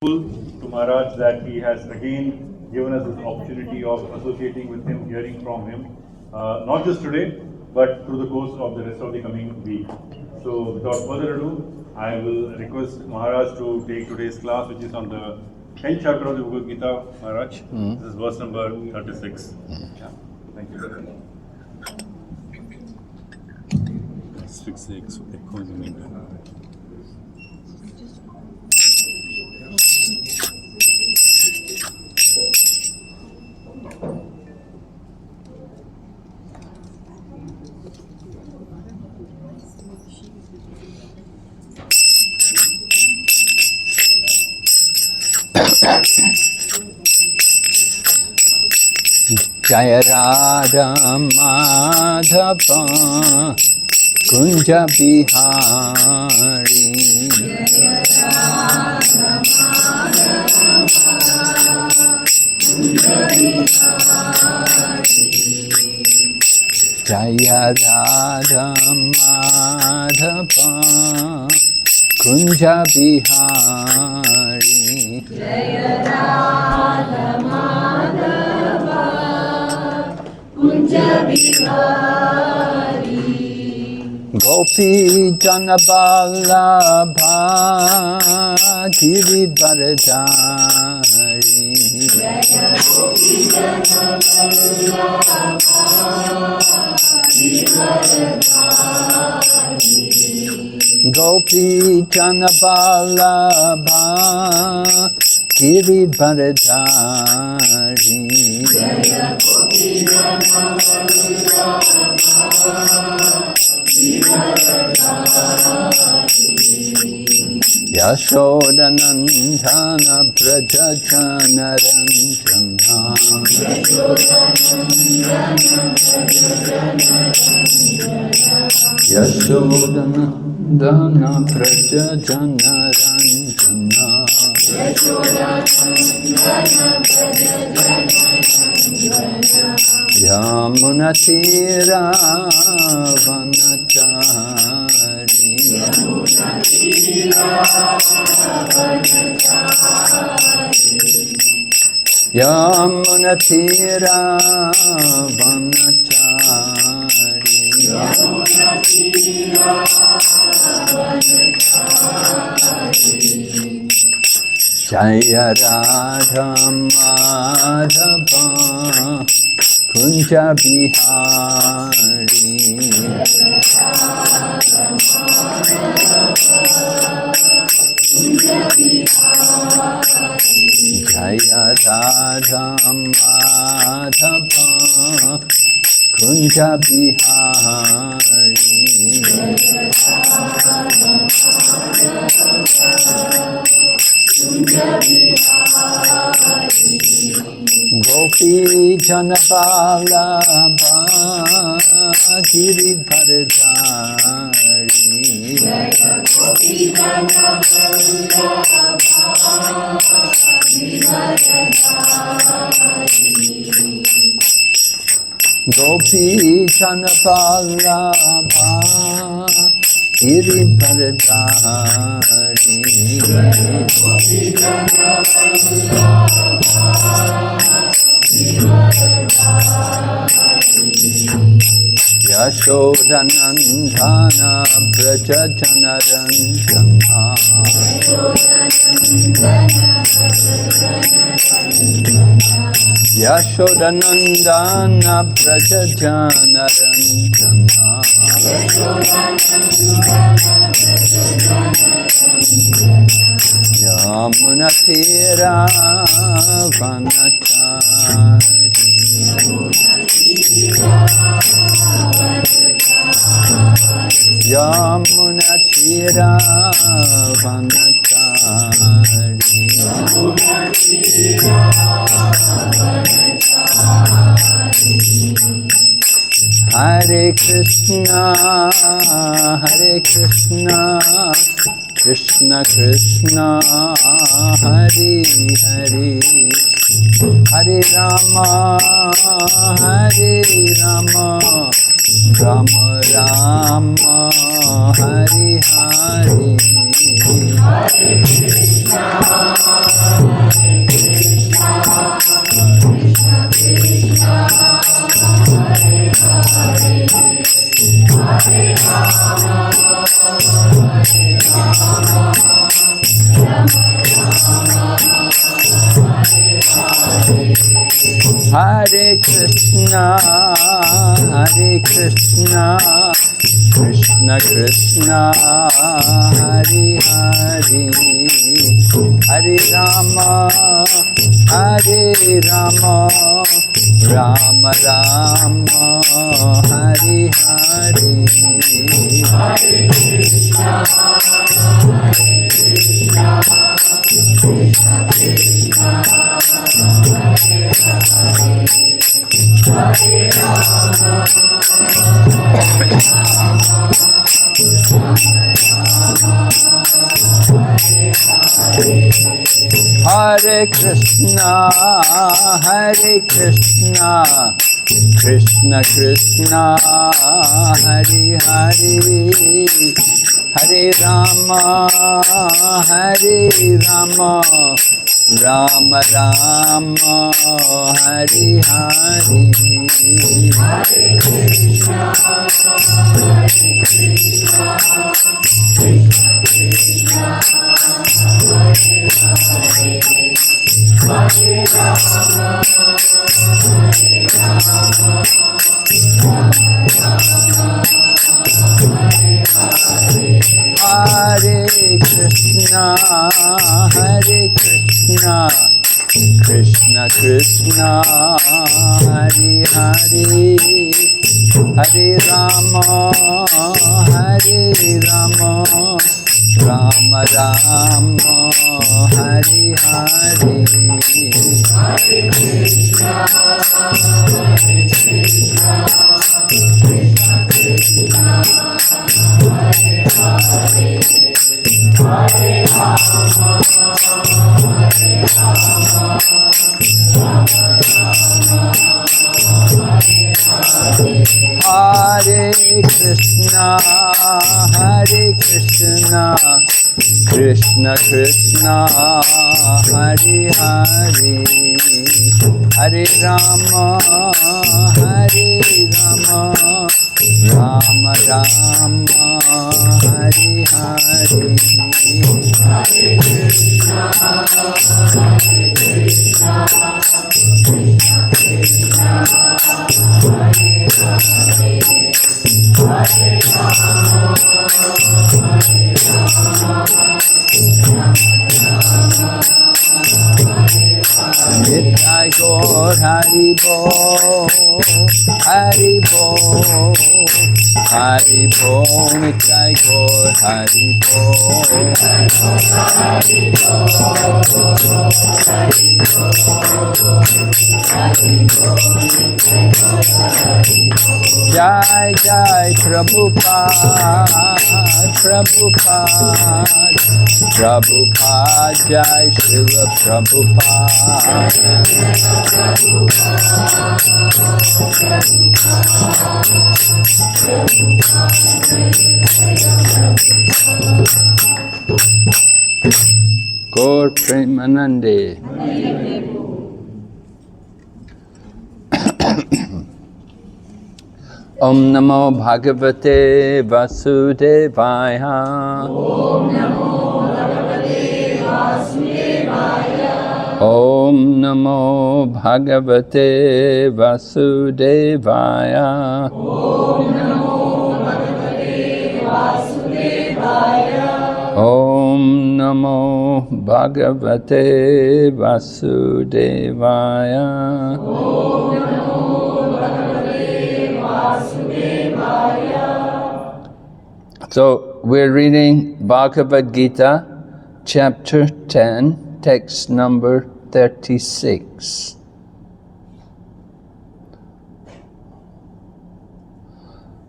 To Maharaj that he has again given us this opportunity of associating with him, hearing from him, not just today, but through the course of the rest of the coming week. So without further ado, I will request Maharaj to take today's class, which is on the 10th chapter of the Bhagavad Gita, Maharaj. This is verse number 36. Yeah. Thank you. Let's fix the echoes in India. Jaya Radha Madhava Kunja Bihari Jaya Radha Madhava Kunja Bihari Jaya Radha Madhava Kunja Bihari Gopi Janabalabha Giridharadhari Jaya Gopi Janabalabha Giridharadhari Gopi Janabalabha Giridharadhari Jaya Gopi Yashodanandana Prajajanaranjana Yashodanandana Prajajanaranjana Yamunatira Vanachari Yamunatira Vanachari Jaya Radha Madhava Kunja Bihari Jaya Radha Madhava Kunja Bihari Gopi Janabalabha Giridharadhari Gopi Gopi Janabalabha Giridharadhari Yashodanandana Prajajanaranjana Yashodanandana Prajajanaranjana Yamunatira Vanachari Yamunatira Vanachari Hare Krishna Krishna Krishna Hare Hare Hare Rama Rama Rama Hare Hare Hare Krishna Hare Krishna, Krishna Krishna, Hare Hare, Hare Rama, Rama Rama, Hare Hare. Hare Krishna, Krishna Krishna, Hare Hare, Hare Rama, Rama Rama, Hare Hare. Hare Krishna, Krishna Krishna, Hare Hare, Hare Rama, Rama Rama, Hare Hare. Hare Krishna, Krishna Krishna, Hare Hare, Hare Rama, Rama Rama, Hare Hare. Nitai Gaur Hari Bo, Hari Bo, Hari Bo, Nitai Gaur Hari Bo. Jai Jai Prabhupada, Prabhupada, Jai Srila Prabhupada. Gaur Premanande. Om Namo Bhagavate Vasudevaya. Om Namo Bhagavate Vasudevaya. Om Namo Bhagavate Vasudevaya. Om Namo Bhagavate Vasudevaya. Om Namo Bhagavate Vasudevaya. Om Namo Bhagavate Vasudevaya. So we're reading Bhagavad Gita, chapter 10, text number 36.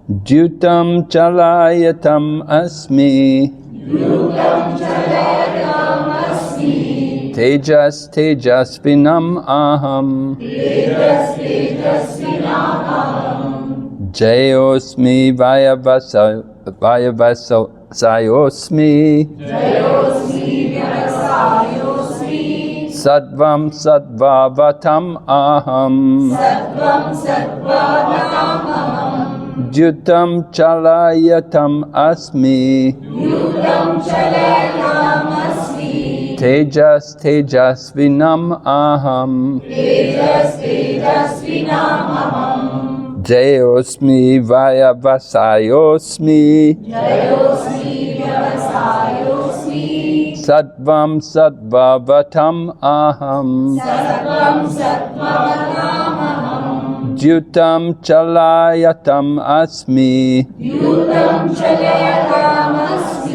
Dhyutam chalayatam asmi. Tejas tejasvinam aham. Jayosmi vayavasayosmi. Sattvam sattvavatam aham. Dhyutam chalayatam asmi. Tejas Tejasvinam Aham. Tejas Tejasvinamaham. Jayosmi Vayavasayosmi. Jayosmi Vyavasayosmi. Sattvam Sattvavatam Aham. Sarvam Sattvatamaham. Jyutam Chalayatam Asmi. Yutam Chalayatamasmi.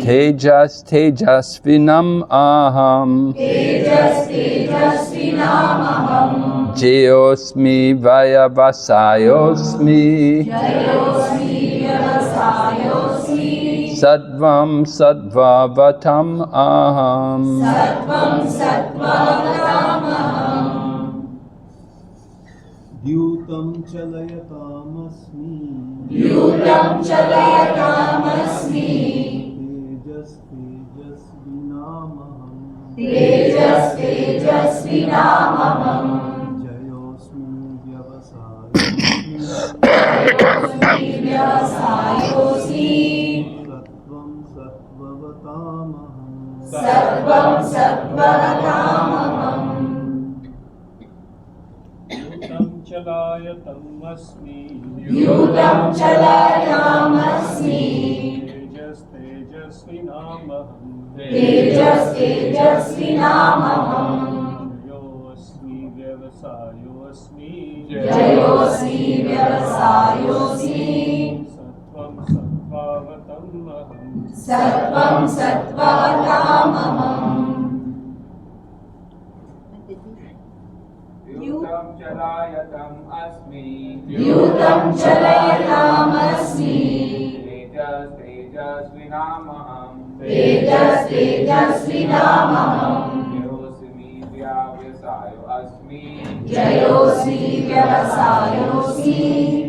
Tejas Tejasvinam Aham. Tejas Tejasvinamaham. Jayosmi Vayavasayosmi. Jayosmi Vyavasayosmi. Sattvam Sattvavatam Aham. Sarvam Sattvatamaham. द्यूतं चलयतामस्मि Yutam Chalayatamasmi. तेजस्तेजस्विनामहम् Tejas Tejasvinamaham. जयोऽस्मि व्यवसायोऽस्मि Jayosmi Vyavasayosmi. सत्त्वं सत्त्ववतामहम् Sarvam Sattvatamaham. यूतं चलायतम् अस्मि Yutam Chalayatamasmi. तेजस्तेजस्विनामहम् Tejas Tejasvinamaham. जयोऽस्मि व्यवसायोऽस्मि Jayosmi Vyavasayosmi. सत्त्वं सत्त्वावतमहम् Sarvam Sattvatamaham. युतं चलायतम् अस्मि Yutam Chalayatamasmi. तेजस्तेजस्विनामहम् Tejas Tejasvinamaham. जयोऽस्मि व्यवसायो अस्मि Jayosmi Vyavasayosmi.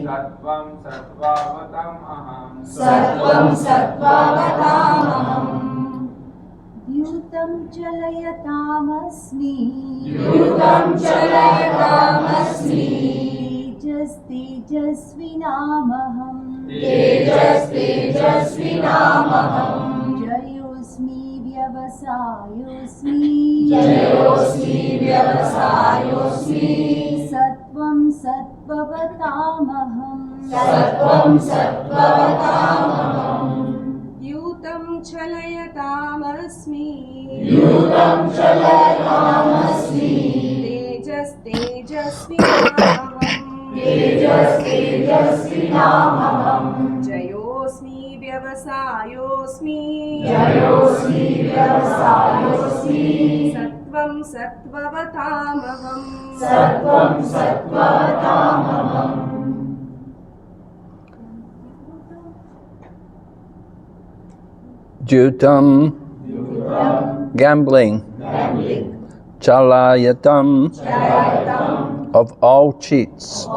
सत्त्वं सत्त्वावतम् अहम् Sarvam Sattvatamaham. द्यूतं चलयतामस्मि Yutam Chalayatamasmi. तेजस्तेजस्विनामहम् Tejas Tejasvinamaham. जयोऽस्मि व्यवसायोऽस्मि Jayosmi Vyavasayosmi. सत्त्वं सत्त्ववतामहम् Sarvam Sattvatamaham. द्यूतं चलयतामस्मि Yutam Chalayatamasmi. तेजस्तेजस्विनामहम् Tejas Tejasvinamaham. जयोऽस्मि व्यवसायोऽस्मि Jayosmi Vyavasayosmi. सत्त्वं सत्त्ववतामहम् Sarvam Sattvatamaham. Jutam. Gambling. Chalayatam. Of all cheats.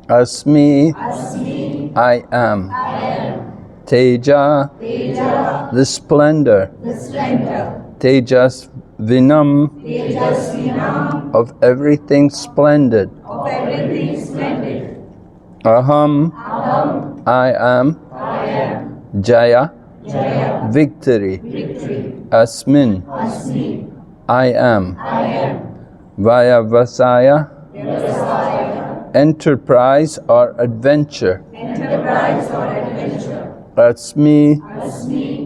Asmi. I am. Teja. The splendor. Tejas Vinam. Of everything splendid. Aham. I am. Jaya. Victory. Asmin. I am. Vyavasaya. Enterprise or adventure. Asmi.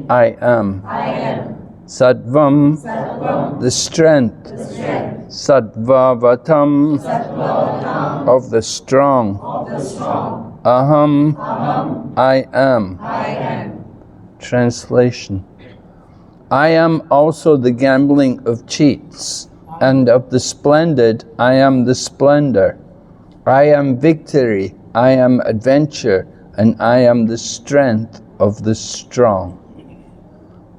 I am. Sattvam. The strength. Sattvavatam. Of the strong. Aham. I am. Translation. I am also the gambling of cheats, and of the splendid I am the splendor. I am victory, I am adventure, and I am the strength of the strong.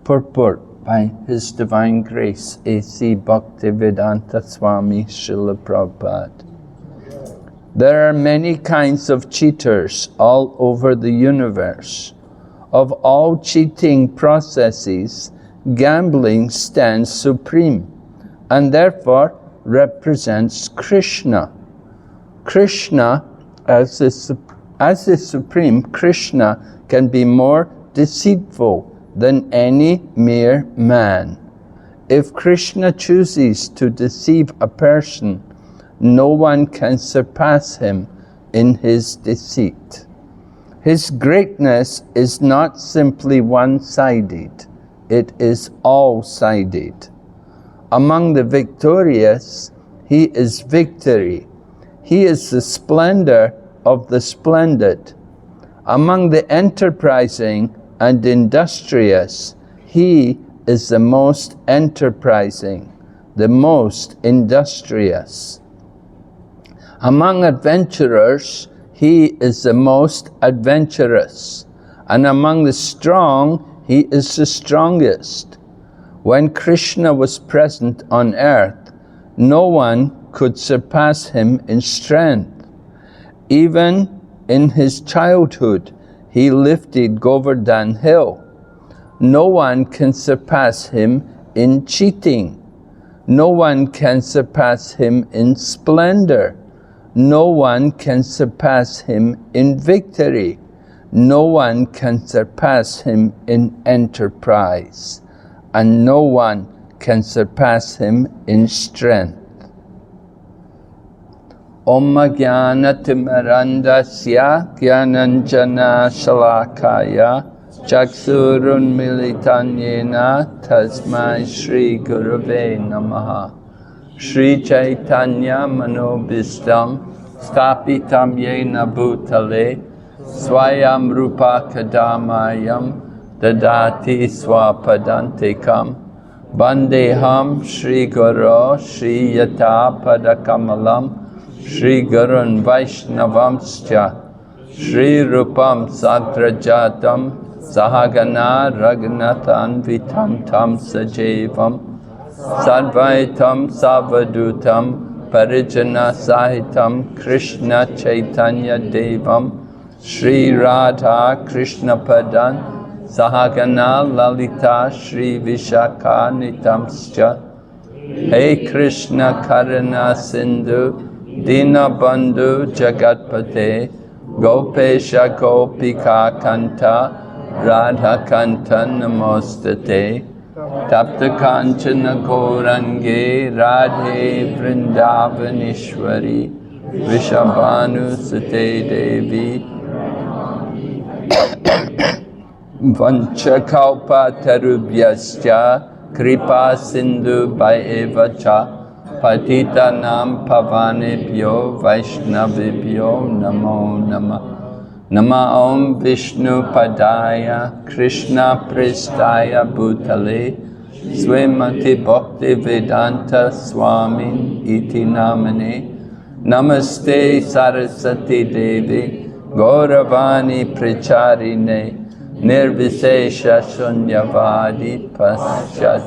Purport by His Divine Grace, A.C. Bhaktivedanta Swami Srila Prabhupada. There are many kinds of cheaters all over the universe. Of all cheating processes, gambling stands supreme and therefore represents Krishna. Krishna, as the Supreme, Krishna can be more deceitful than any mere man. If Krishna chooses to deceive a person, no one can surpass him in his deceit. His greatness is not simply one-sided, it is all-sided. Among the victorious, he is victory. He is the splendor of the splendid. Among the enterprising and industrious, he is the most enterprising, the most industrious. Among adventurers, he is the most adventurous, and among the strong, he is the strongest. When Krishna was present on earth, no one could surpass him in strength. Even in his childhood, he lifted Govardhan Hill. No one can surpass him in cheating. No one can surpass him in splendor. No one can surpass him in victory. No one can surpass him in enterprise. And no one can surpass him in strength. Om Jnana-timirandasya Jnananjana Shalakaya Chaksurun Militanyena Tasmai Shri Gurave Namaha. Shri Chaitanya Manobhistam Stapitam Yena Bhutale Swayam Rupa Kadamayam Dadati Swapadantikam Bandeham Shri Guru Shri Yata Padakamalam Shri Gurun Vaishnavamscha Shri Rupam Sagrajatam Sahagana Raghunathan Vitam Tam Sajevam Sadvaitam Savadutam Parijana Sahitam Krishna Chaitanya Devam Shri Radha Krishna Padan Sahagana Lalita Shri Vishaka Nitamscha Hey Krishna Karana Sindhu Dina Bandhu Jagatpate Gopesha Gopika Kanta Radha Kanta Namostate Tapta Kanchana Gaurange Radhe Vrindavanishwari Vishabhanu Sate Devi Vanchakalpa Tarubhyascha Kripa Sindhu Bhaevacha Patita Nam Pavanebhyo Vaishnavibhyo Namo Namah. Nama Om Vishnu Padaya Krishna Pristaya Bhutale Swamati Bhakti Vedanta Swami Iti Namane Namaste Saraswati Devi Gauravani Pracharine Nirvisesha Shunyavadi Paschat.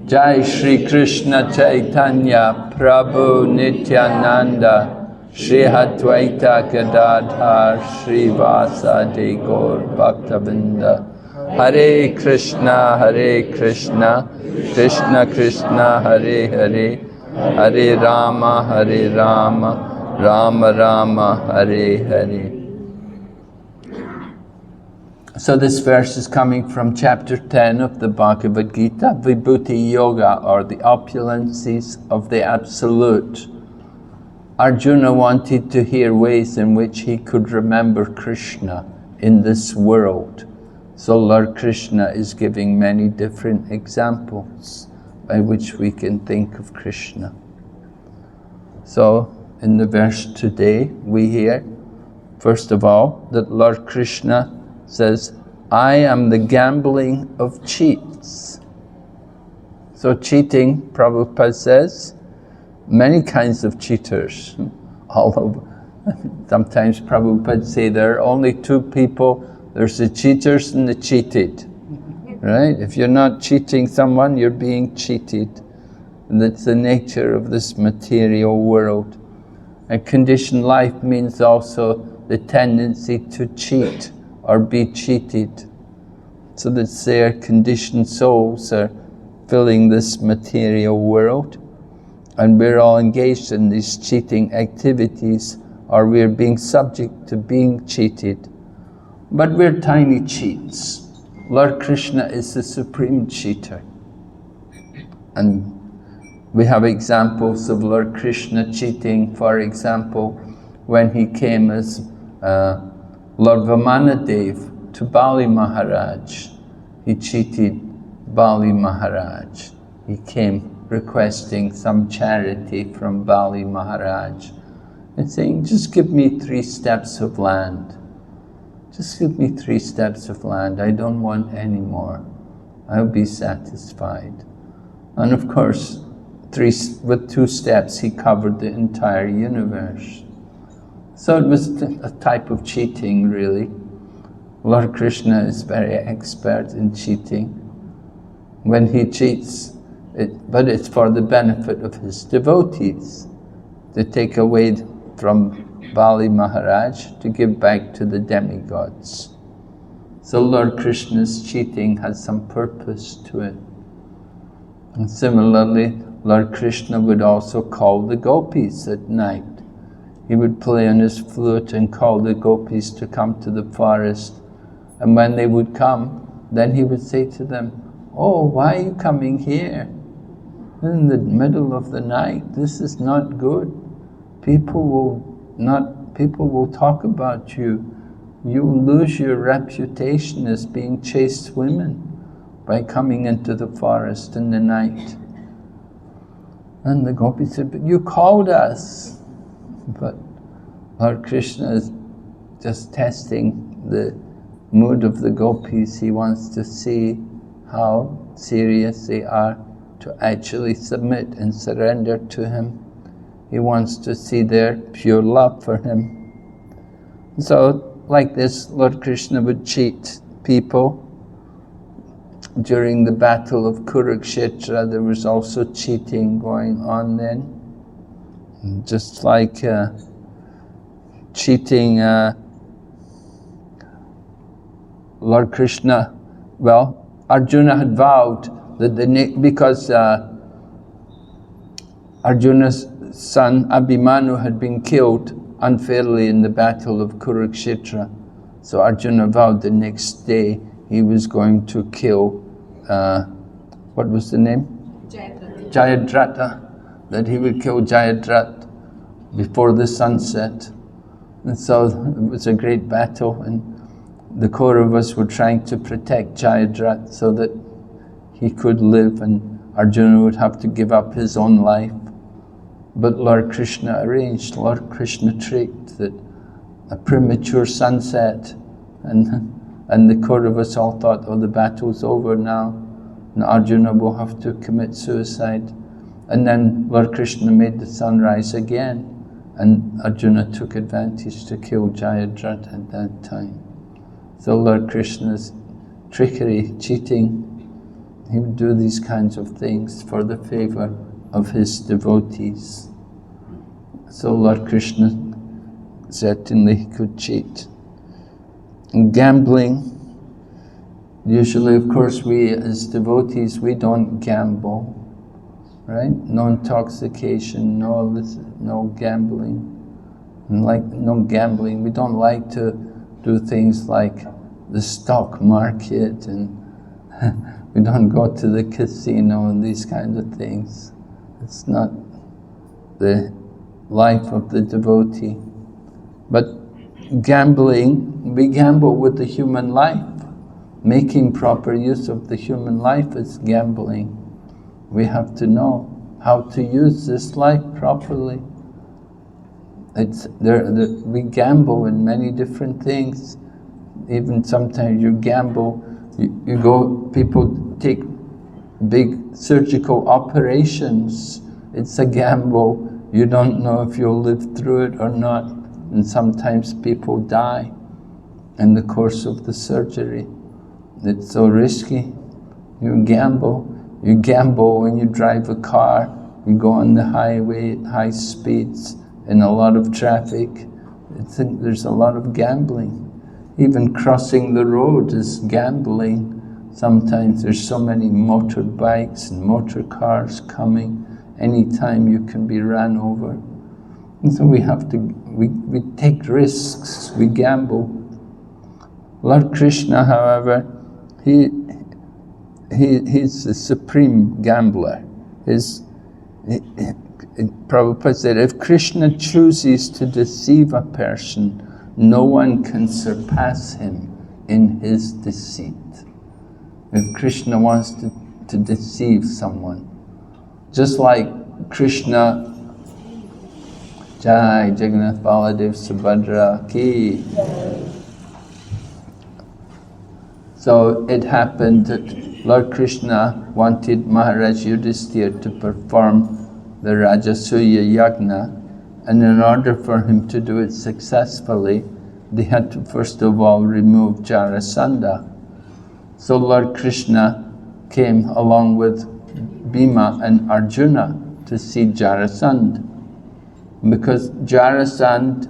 Jai Shri Krishna Chaitanya Prabhu Nityananda Shri Advaita Gadadhar Shri Vasadi Gaur Bhaktavinda. Hare Krishna Krishna Krishna Hare Hare Hare Rama Rama Rama Hare Hare. So this verse is coming from chapter 10 of the Bhagavad Gita, Vibhuti Yoga, or the opulences of the Absolute. Arjuna wanted to hear ways in which he could remember Krishna in this world. So Lord Krishna is giving many different examples by which we can think of Krishna. So in the verse today we hear, first of all, that Lord Krishna says, I am the gambling of cheats. So cheating, Prabhupada says, many kinds of cheaters. Sometimes Prabhupada say there are only two people, there's the cheaters and the cheated. Right? If you're not cheating someone, you're being cheated. And that's the nature of this material world. And conditioned life means also the tendency to cheat or be cheated. So that their conditioned souls are filling this material world. And we're all engaged in these cheating activities, or we're being subject to being cheated. But we're tiny cheats. Lord Krishna is the supreme cheater. And we have examples of Lord Krishna cheating. For example, when he came as Lord Vamanadev to Bali Maharaj, he cheated Bali Maharaj. He came requesting some charity from Bali Maharaj and saying, just give me 3 steps of land. Just give me 3 steps of land. I don't want any more. I'll be satisfied. And of course, with 2 steps, he covered the entire universe. So it was a type of cheating, really. Lord Krishna is very expert in cheating. When he cheats, but it's for the benefit of his devotees, to take away from Bali Maharaj to give back to the demigods. So Lord Krishna's cheating has some purpose to it. And similarly, Lord Krishna would also call the gopis at night. He would play on his flute and call the gopis to come to the forest. And when they would come, then he would say to them, "Oh, why are you coming here? In the middle of the night, this is not good. People will talk about you. You will lose your reputation as being chaste women by coming into the forest in the night." And the gopis said, "But you called us." But Lord Krishna is just testing the mood of the gopis. He wants to see how serious they are to actually submit and surrender to him. He wants to see their pure love for him. So, like this, Lord Krishna would cheat people. During the battle of Kurukshetra, there was also cheating going on then. Just like cheating Lord Krishna, well, Arjuna had vowed that because Arjuna's son Abhimanyu had been killed unfairly in the battle of Kurukshetra, so Arjuna vowed the next day he was going to kill, what was the name? Jayadratha, that he would kill Jayadratha before the sunset. And so it was a great battle, and the Kauravas were trying to protect Jayadratha so that he could live and Arjuna would have to give up his own life. But Lord Krishna arranged, Lord Krishna tricked that a premature sunset, and the Kauravas all thought, oh, the battle's over now, and Arjuna will have to commit suicide. And then Lord Krishna made the sun rise again, and Arjuna took advantage to kill Jayadratha at that time. So Lord Krishna's trickery, cheating, he would do these kinds of things for the favor of his devotees. So Lord Krishna certainly could cheat. And gambling, usually of course we as devotees, we don't gamble, right? No intoxication, no gambling. And like no gambling, we don't like to do things like the stock market, and we don't go to the casino and these kinds of things. It's not the life of the devotee. But gambling, we gamble with the human life. Making proper use of the human life is gambling. We have to know how to use this life properly. We gamble in many different things. Even sometimes you gamble, people take big surgical operations. It's a gamble. You don't know if you'll live through it or not. And sometimes people die in the course of the surgery. It's so risky. You gamble. You gamble when you drive a car. You go on the highway at high speeds in a lot of traffic. There's a lot of gambling. Even crossing the road is gambling. Sometimes there's so many motorbikes and motor cars coming. Anytime you can be ran over. And so we take risks, we gamble. Lord Krishna, however, he's the supreme gambler. Prabhupada said, if Krishna chooses to deceive a person, no one can surpass him in his deceit. If Krishna wants to deceive someone, just like Krishna, Jai Jagannath Baladev Subhadra ki. So it happened that Lord Krishna wanted Maharaj Yudhisthira to perform the Rajasuya Yagna, and in order for him to do it successfully, they had to first of all remove Jarasandha. So Lord Krishna came along with Bhima and Arjuna to see Jarasandha, because Jarasandha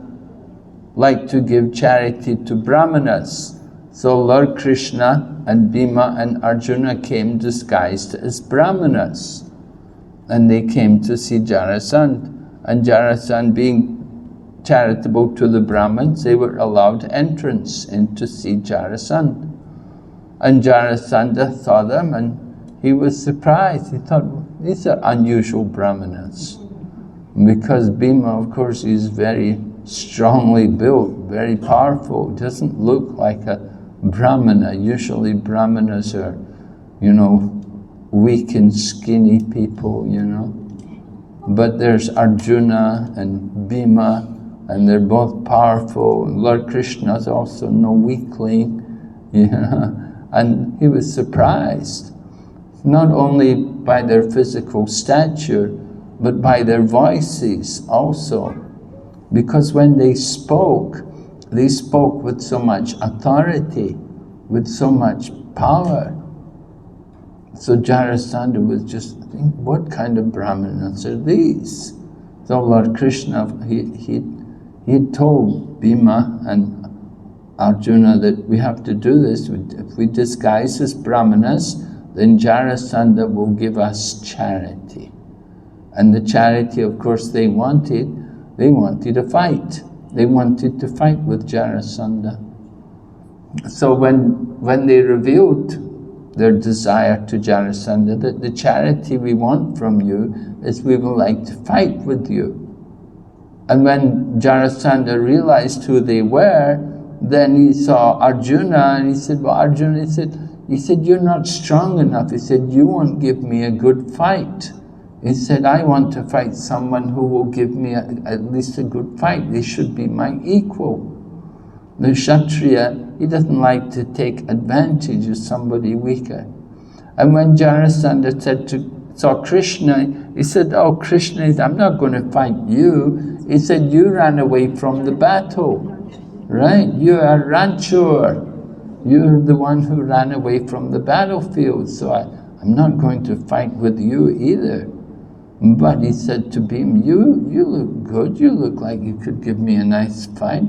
liked to give charity to Brahmanas. So Lord Krishna and Bhima and Arjuna came disguised as Brahmanas, and they came to see Jarasandha. And Jarasandha, being charitable to the Brahmins, they were allowed entrance in to see Jarasandha. And Jarasandha saw them and he was surprised. He thought, these are unusual Brahmanas. Because Bhima, of course, is very strongly built, very powerful, doesn't look like a Brahmana. Usually Brahmanas are, weak and skinny people, But there's Arjuna and Bhima, and they're both powerful. Lord Krishna is also no weakling, And he was surprised, not only by their physical stature, but by their voices also. Because when they spoke with so much authority, with so much power. So Jarasandha was just thinking, what kind of Brahmanas are these? So Lord Krishna, he told Bhima and Arjuna that we have to do this. If we disguise as Brahmanas, then Jarasandha will give us charity. And the charity, of course, they wanted a fight. They wanted to fight with Jarasandha. So when they revealed their desire to Jarasandha, that the charity we want from you is we would like to fight with you. And when Jarasandha realized who they were, then he saw Arjuna and he said, well, Arjuna, he said, you're not strong enough. He said, you won't give me a good fight. He said, I want to fight someone who will give me at least a good fight. They should be my equal. The Kshatriya, he doesn't like to take advantage of somebody weaker. And when Jarasandha saw Krishna, he said, oh Krishna, I'm not going to fight you. He said, you ran away from the battle, right? You are Ranchur. You're the one who ran away from the battlefield, so I'm not going to fight with you either. But he said to Bhima, you look good, you look like you could give me a nice fight.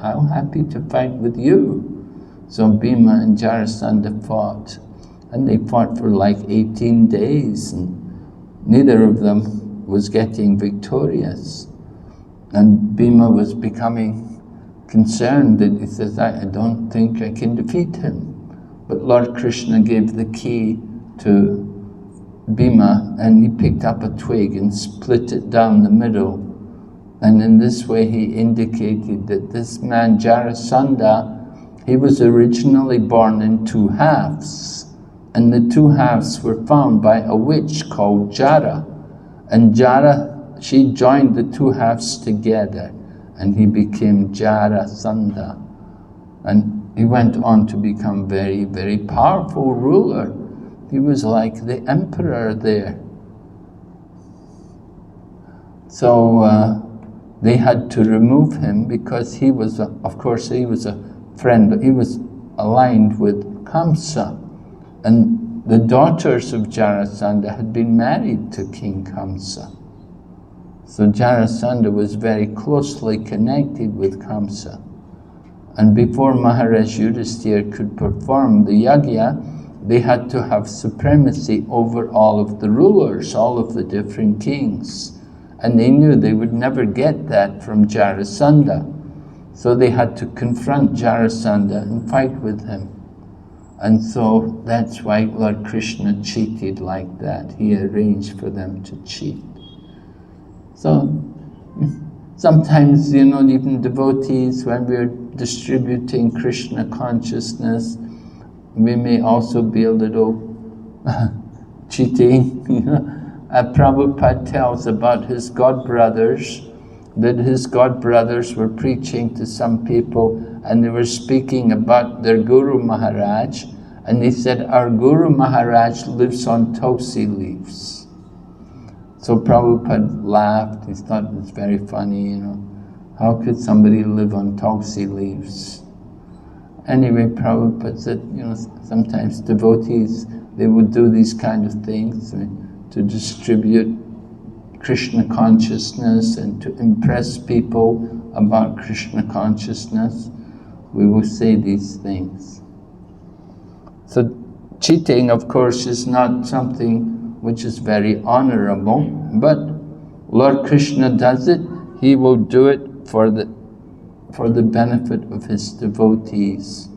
I'm happy to fight with you. So Bhima and Jarasandha fought. And they fought for like 18 days, and neither of them was getting victorious. And Bhima was becoming concerned that he says, I don't think I can defeat him. But Lord Krishna gave the key to Bhima, and he picked up a twig and split it down the middle. And in this way he indicated that this man Jarasandha, he was originally born in two halves. And the two halves were found by a witch called Jara. And Jara, she joined the two halves together, and he became Jarasandha. And he went on to become very, very powerful ruler. He was like the emperor there. So they had to remove him because he was, of course, he was a friend, he was aligned with Kamsa. And the daughters of Jarasandha had been married to King Kamsa. So Jarasandha was very closely connected with Kamsa. And before Maharaj Yudhisthira could perform the yagya, they had to have supremacy over all of the rulers, all of the different kings. And they knew they would never get that from Jarasandha. So they had to confront Jarasandha and fight with him. And so that's why Lord Krishna cheated like that. He arranged for them to cheat. So sometimes, even devotees, when we're distributing Krishna consciousness, we may also be a little cheating. Prabhupada tells about his godbrothers, that his godbrothers were preaching to some people and they were speaking about their Guru Maharaj, and they said, our Guru Maharaj lives on tulsi leaves. So Prabhupada laughed. He thought it was very funny, how could somebody live on tulsi leaves? Anyway, Prabhupada said, sometimes devotees, they would do these kind of things to distribute Krishna consciousness and to impress people about Krishna consciousness. We will say these things. So cheating, of course, is not something which is very honorable, but Lord Krishna does it. He will do it for the benefit of his devotees.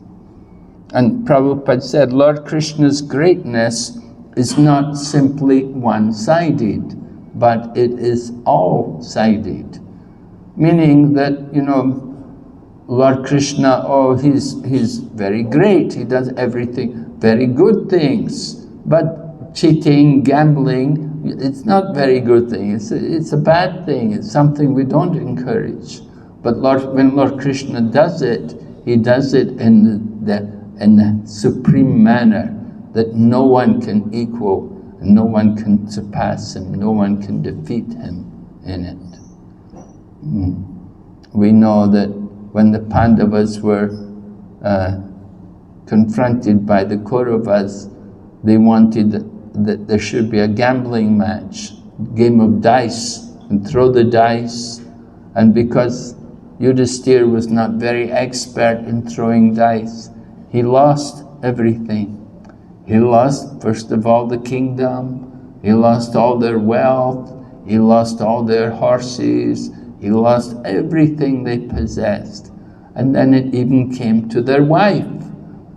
And Prabhupada said, Lord Krishna's greatness is not simply one-sided, but it is all-sided. Meaning that, Lord Krishna, he's very great, he does everything, very good things. But cheating, gambling, it's not very good thing, it's a bad thing, it's something we don't encourage. But when Lord Krishna does it, he does it in the supreme manner that no one can equal, and no one can surpass him, no one can defeat him in it. We know that when the Pandavas were confronted by the Kauravas, they wanted that there should be a gambling match, game of dice, and throw the dice. And because Yudhisthira was not very expert in throwing dice, he lost everything. He lost, first of all, the kingdom, he lost all their wealth, he lost all their horses, he lost everything they possessed. And then it even came to their wife.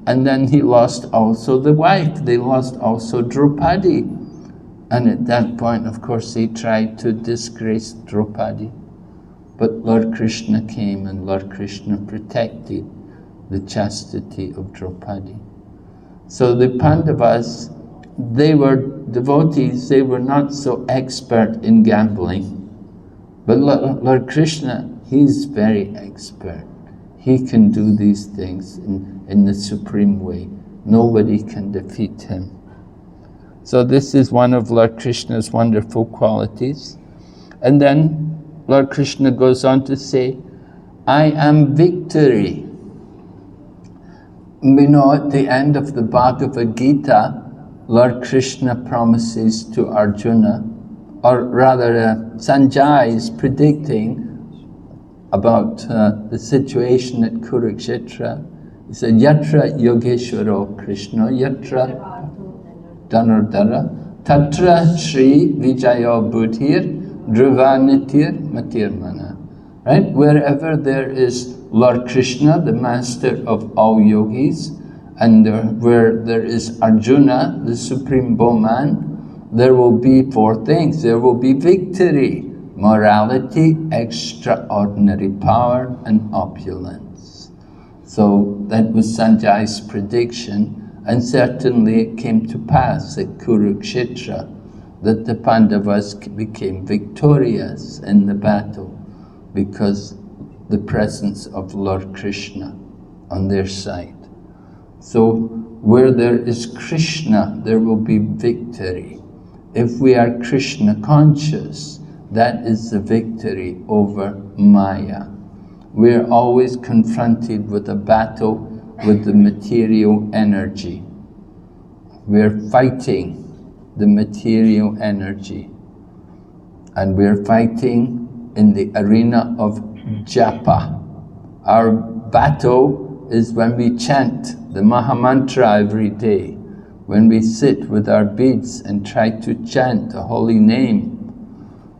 And then he lost also the wife. They lost also Draupadi. And at that point, of course, they tried to disgrace Draupadi. But Lord Krishna came and Lord Krishna protected the chastity of Draupadi. So the Pandavas, they were devotees, they were not so expert in gambling. But Lord Krishna, he's very expert. He can do these things in the supreme way. Nobody can defeat him. So this is one of Lord Krishna's wonderful qualities. And then Lord Krishna goes on to say, I am victory. We know at the end of the Bhagavad Gita, Lord Krishna promises to Arjuna, or rather Sanjay is predicting about the situation at Kurukshetra. He said, Yatra Yogeshwaro Krishna, Yatra Dhanurdhara, Tatra Shri Vijayo Buddhir, Dhruvanitir Matirmana. Right? Wherever there is Lord Krishna, the master of all yogis, and where there is Arjuna, the supreme bowman, there will be four things. There will be victory, morality, extraordinary power, and opulence. So that was Sanjay's prediction, and certainly it came to pass at Kurukshetra that the Pandavas became victorious in the battle because the presence of Lord Krishna on their side. So where there is Krishna, there will be victory. If we are Krishna conscious, that is the victory over Maya. We are always confronted with a battle with the material energy. We are fighting the material energy. And we are fighting in the arena of japa. Our battle is when we chant the Mahamantra every day, when we sit with our beads and try to chant the holy name.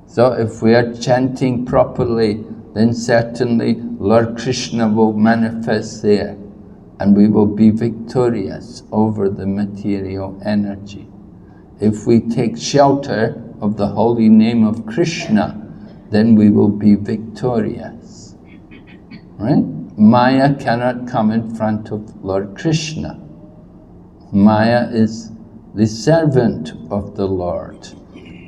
So if we are chanting properly, then certainly Lord Krishna will manifest there. and we will be victorious over the material energy. If we take shelter of the holy name of Krishna, then we will be victorious. Right? Maya cannot come in front of Lord Krishna. Maya is the servant of the Lord.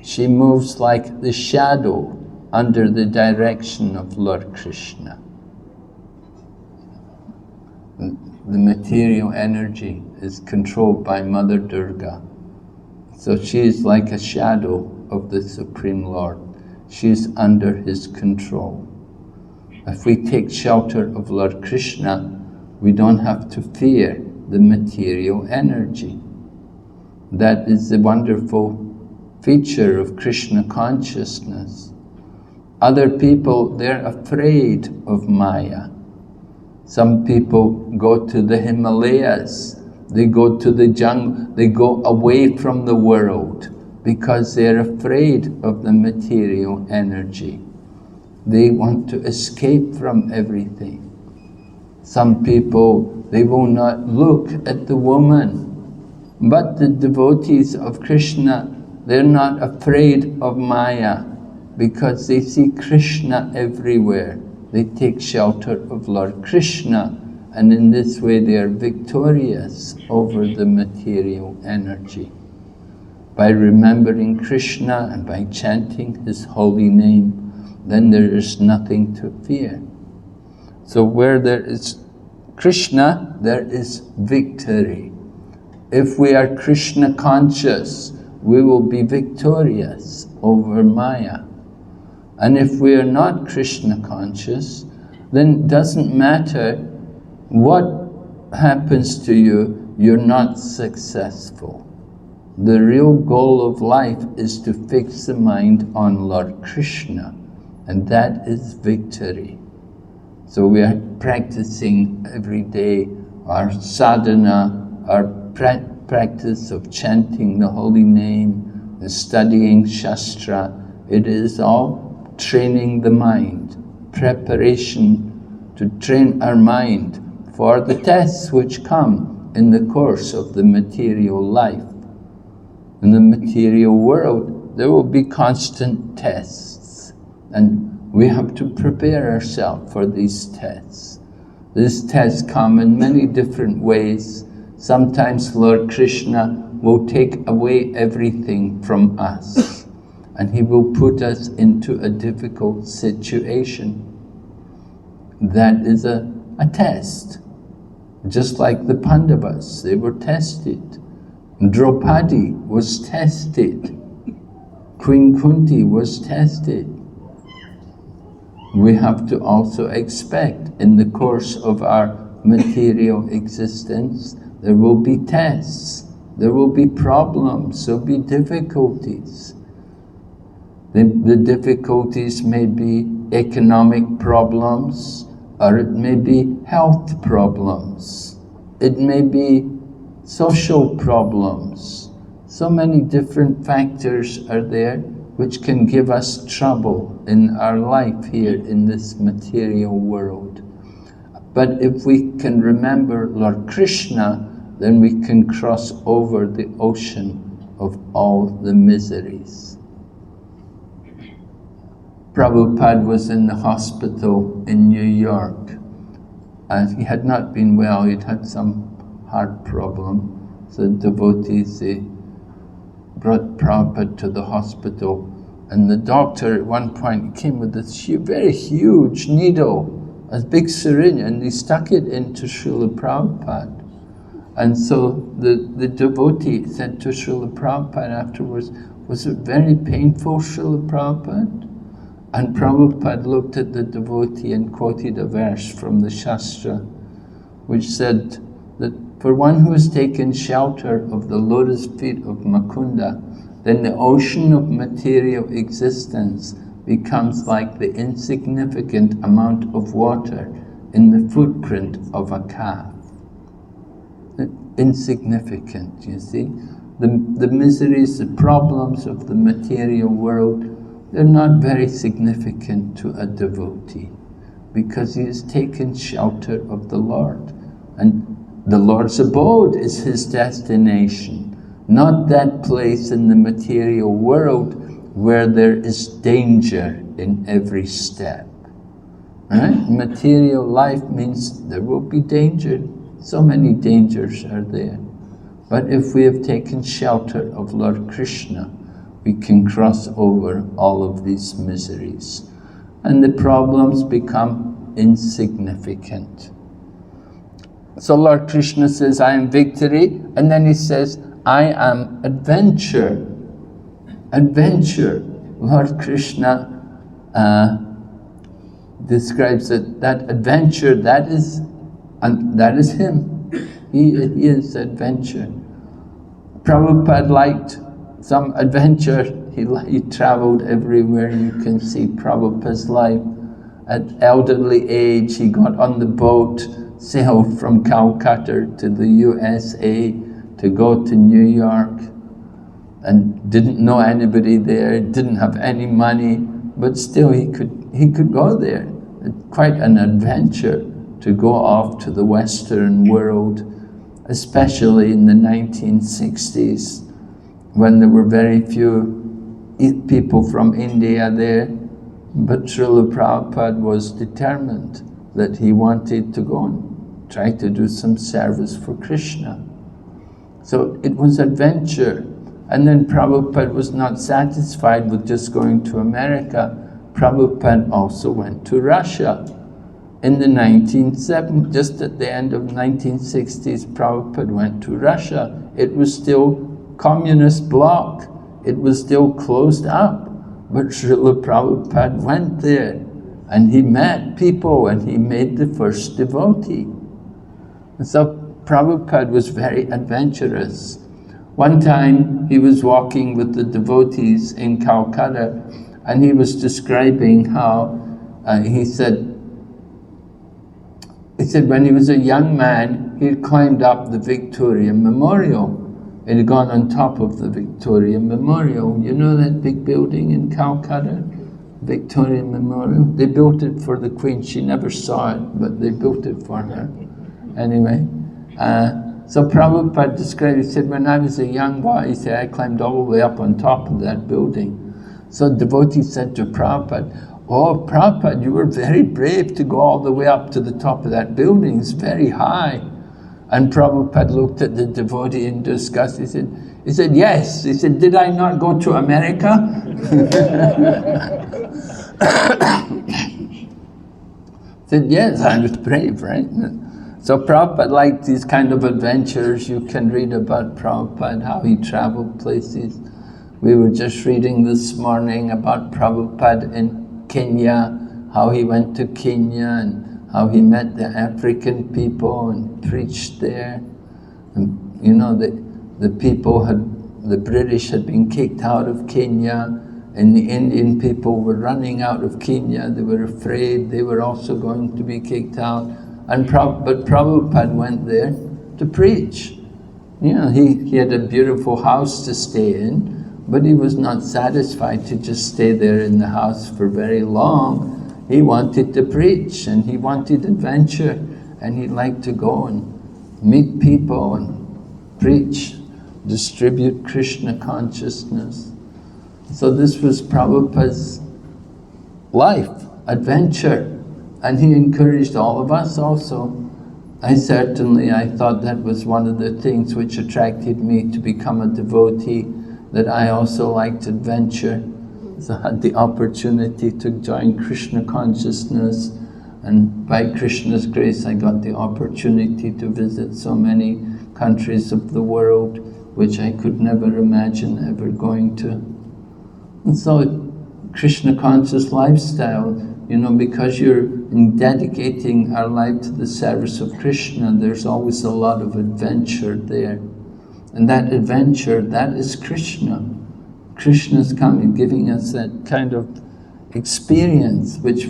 She moves like the shadow under the direction of Lord Krishna. The material energy is controlled by Mother Durga. So she is like a shadow of the Supreme Lord. She is under his control. If we take shelter of Lord Krishna, we don't have to fear the material energy. That is the wonderful feature of Krishna consciousness. Other people, they're afraid of Maya. Some people go to the Himalayas, they go to the jungle, they go away from the world because they're afraid of the material energy. They want to escape from everything. Some people, they will not look at the woman. But the devotees of Krishna, they're not afraid of Maya because they see Krishna everywhere. They take shelter of Lord Krishna, and in this way they are victorious over the material energy. By remembering Krishna and by chanting his holy name, then there is nothing to fear. So where there is Krishna, there is victory. If we are Krishna conscious, we will be victorious over Maya. And if we are not Krishna conscious, then it doesn't matter what happens to you, you're not successful. The real goal of life is to fix the mind on Lord Krishna, and that is victory. So we are practicing every day our sadhana, our practice of chanting the holy name, and studying Shastra. It is all training the mind, preparation to train our mind for the tests which come in the course of the material life. In the material world, there will be constant tests, and we have to prepare ourselves for these tests. These tests come in many different ways. Sometimes Lord Krishna will take away everything from us, and he will put us into a difficult situation. That is a test. Just like the Pandavas, they were tested. Draupadi was tested. Queen Kunti was tested. We have to also expect in the course of our material existence, there will be tests, there will be problems, there will be difficulties. The difficulties may be economic problems, or it may be health problems. It may be social problems. So many different factors are there which can give us trouble in our life here in this material world. But if we can remember Lord Krishna, then we can cross over the ocean of all the miseries. Prabhupada was in the hospital in New York. He had not been well, he'd had some heart problem. So devotees, they brought Prabhupada to the hospital, and the doctor at one point came with this very huge needle, a big syringe, and he stuck it into Srila Prabhupada. And so the devotee said to Srila Prabhupada afterwards, "Was it very painful, Srila Prabhupada?" And Prabhupada looked at the devotee and quoted a verse from the Shastra, which said that for one who has taken shelter of the lotus feet of Mukunda, then the ocean of material existence becomes like the insignificant amount of water in the footprint of a calf. Insignificant, you see. The miseries, the problems of the material world, they're not very significant to a devotee because he has taken shelter of the Lord. And The Lord's abode is his destination, not that place in the material world where there is danger in every step. Right? Material life means there will be danger. So many dangers are there. But if we have taken shelter of Lord Krishna, we can cross over all of these miseries. And the problems become insignificant. So Lord Krishna says, I am victory. And then he says, I am adventure. Adventure. Lord Krishna describes that adventure, that is him. He is adventure. Prabhupada liked some adventure. He traveled everywhere. You can see Prabhupada's life. At elderly age, he got on the boat, sailed from Calcutta to the USA to go to New York, and didn't know anybody there, didn't have any money, but still he could go there. Quite an adventure to go off to the Western world, especially in the 1960s, when there were very few people from India there. But Srila Prabhupada was determined that he wanted to go and try to do some service for Krishna. So it was adventure. And then Prabhupada was not satisfied with just going to America. Prabhupada also went to Russia. In the 1970s, just at the end of 1960s, Prabhupada went to Russia. It was still communist bloc. It was still closed up. But Srila Prabhupada went there and he met people and he made the first devotee. And so Prabhupada was very adventurous. One time he was walking with the devotees in Calcutta and he was describing how, he said when he was a young man, he had climbed up the Victoria Memorial. He had gone on top of the Victoria Memorial. You know that big building in Calcutta? Victoria Memorial. They built it for the Queen. She never saw it, but they built it for her. Anyway, so Prabhupada described, he said, when I was a young boy, he said, I climbed all the way up on top of that building. So devotee said to Prabhupada, oh, Prabhupada, you were very brave to go all the way up to the top of that building. It's very high. And Prabhupada looked at the devotee in disgust. He said, yes. He said, did I not go to America? He said, yes, I was brave, right? So Prabhupada liked these kind of adventures. You can read about Prabhupada, how he traveled places. We were just reading this morning about Prabhupada in Kenya, how he went to Kenya and how he met the African people and preached there. And you know, the British had been kicked out of Kenya, and the Indian people were running out of Kenya. They were afraid they were also going to be kicked out. But Prabhupada went there to preach. You know, he had a beautiful house to stay in, but he was not satisfied to just stay there in the house for very long. He wanted to preach and he wanted adventure, and he liked to go and meet people and preach, distribute Krishna consciousness. So this was Prabhupada's life, adventure, and he encouraged all of us also. I thought that was one of the things which attracted me to become a devotee, that I also liked adventure. So I had the opportunity to join Krishna consciousness, and by Krishna's grace I got the opportunity to visit so many countries of the world which I could never imagine ever going to. And so Krishna conscious lifestyle, you know, because you're dedicating our life to the service of Krishna, there's always a lot of adventure there. And that adventure, that is Krishna. Krishna's coming, giving us that kind of experience which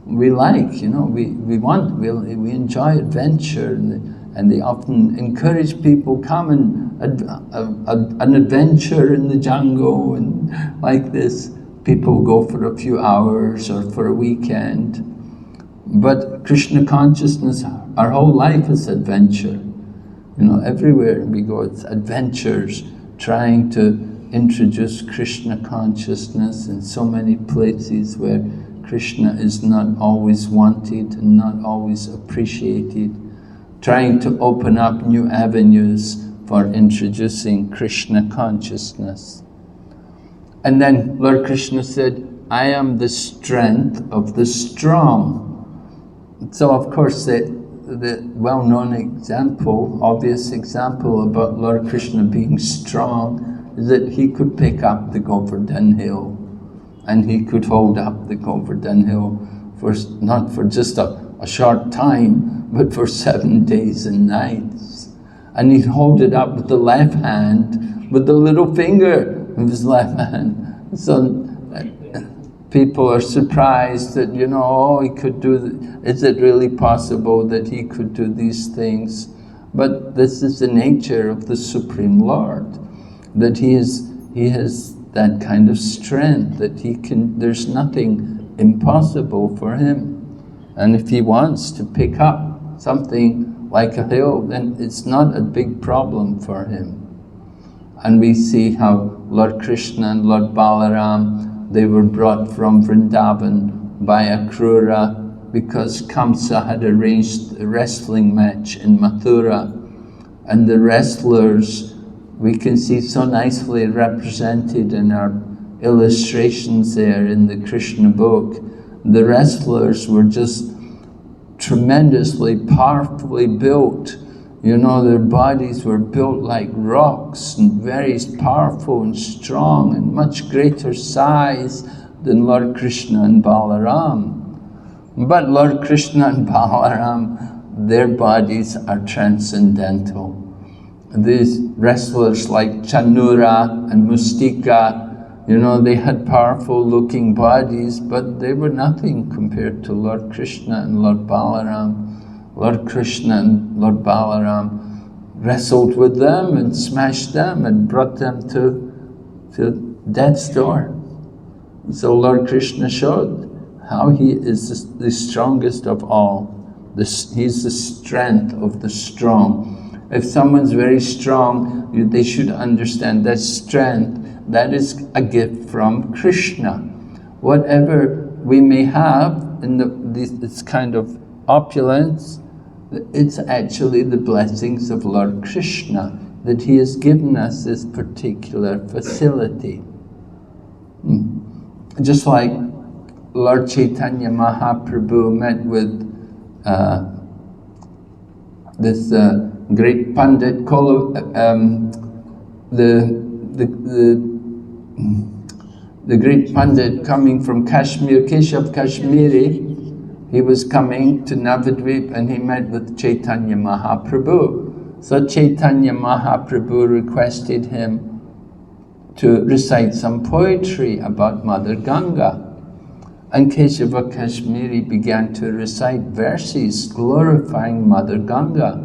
we like, you know, we enjoy adventure, and they often encourage people, come and an adventure in the jungle, and like this. People go for a few hours or for a weekend. But Krishna consciousness, our whole life is adventure. You know, everywhere we go, it's adventures, trying to introduce Krishna consciousness in so many places where Krishna is not always wanted and not always appreciated, trying to open up new avenues for introducing Krishna consciousness. And then Lord Krishna said, I am the strength of the strong. So of course the well-known example, obvious example about Lord Krishna being strong is that he could pick up the Govardhan hill, and he could hold up the Govardhan hill for not for just a short time, but for 7 days and nights. And he'd hold it up with the left hand, with the little finger of his left hand. So people are surprised that, you know, oh, he could do, is it really possible that he could do these things? But this is the nature of the Supreme Lord, that he has that kind of strength, that he can, there's nothing impossible for him. And if he wants to pick up something like a hill, then it's not a big problem for him. And we see how Lord Krishna and Lord Balaram, they were brought from Vrindavan by Akrura because Kamsa had arranged a wrestling match in Mathura. And the wrestlers, we can see so nicely represented in our illustrations there in the Krishna book. The wrestlers were just tremendously, powerfully built. You know, their bodies were built like rocks and very powerful and strong and much greater size than Lord Krishna and Balaram. But Lord Krishna and Balaram, their bodies are transcendental. These wrestlers like Chanura and Mustika, you know, they had powerful looking bodies, but they were nothing compared to Lord Krishna and Lord Balaram. Lord Krishna and Lord Balaram wrestled with them and smashed them and brought them to death's door. So Lord Krishna showed how he is the strongest of all. He's the strength of the strong. If someone's very strong, they should understand that strength, that is a gift from Krishna. Whatever we may have in this kind of opulence, it's actually the blessings of Lord Krishna, that he has given us this particular facility. Just like Lord Chaitanya Mahaprabhu met with this great Pandit, the great Pandit coming from Kashmir, Keshav Kashmiri. He was coming to Navadvip and he met with Chaitanya Mahaprabhu. So Chaitanya Mahaprabhu requested him to recite some poetry about Mother Ganga. And Keshava Kashmiri began to recite verses glorifying Mother Ganga.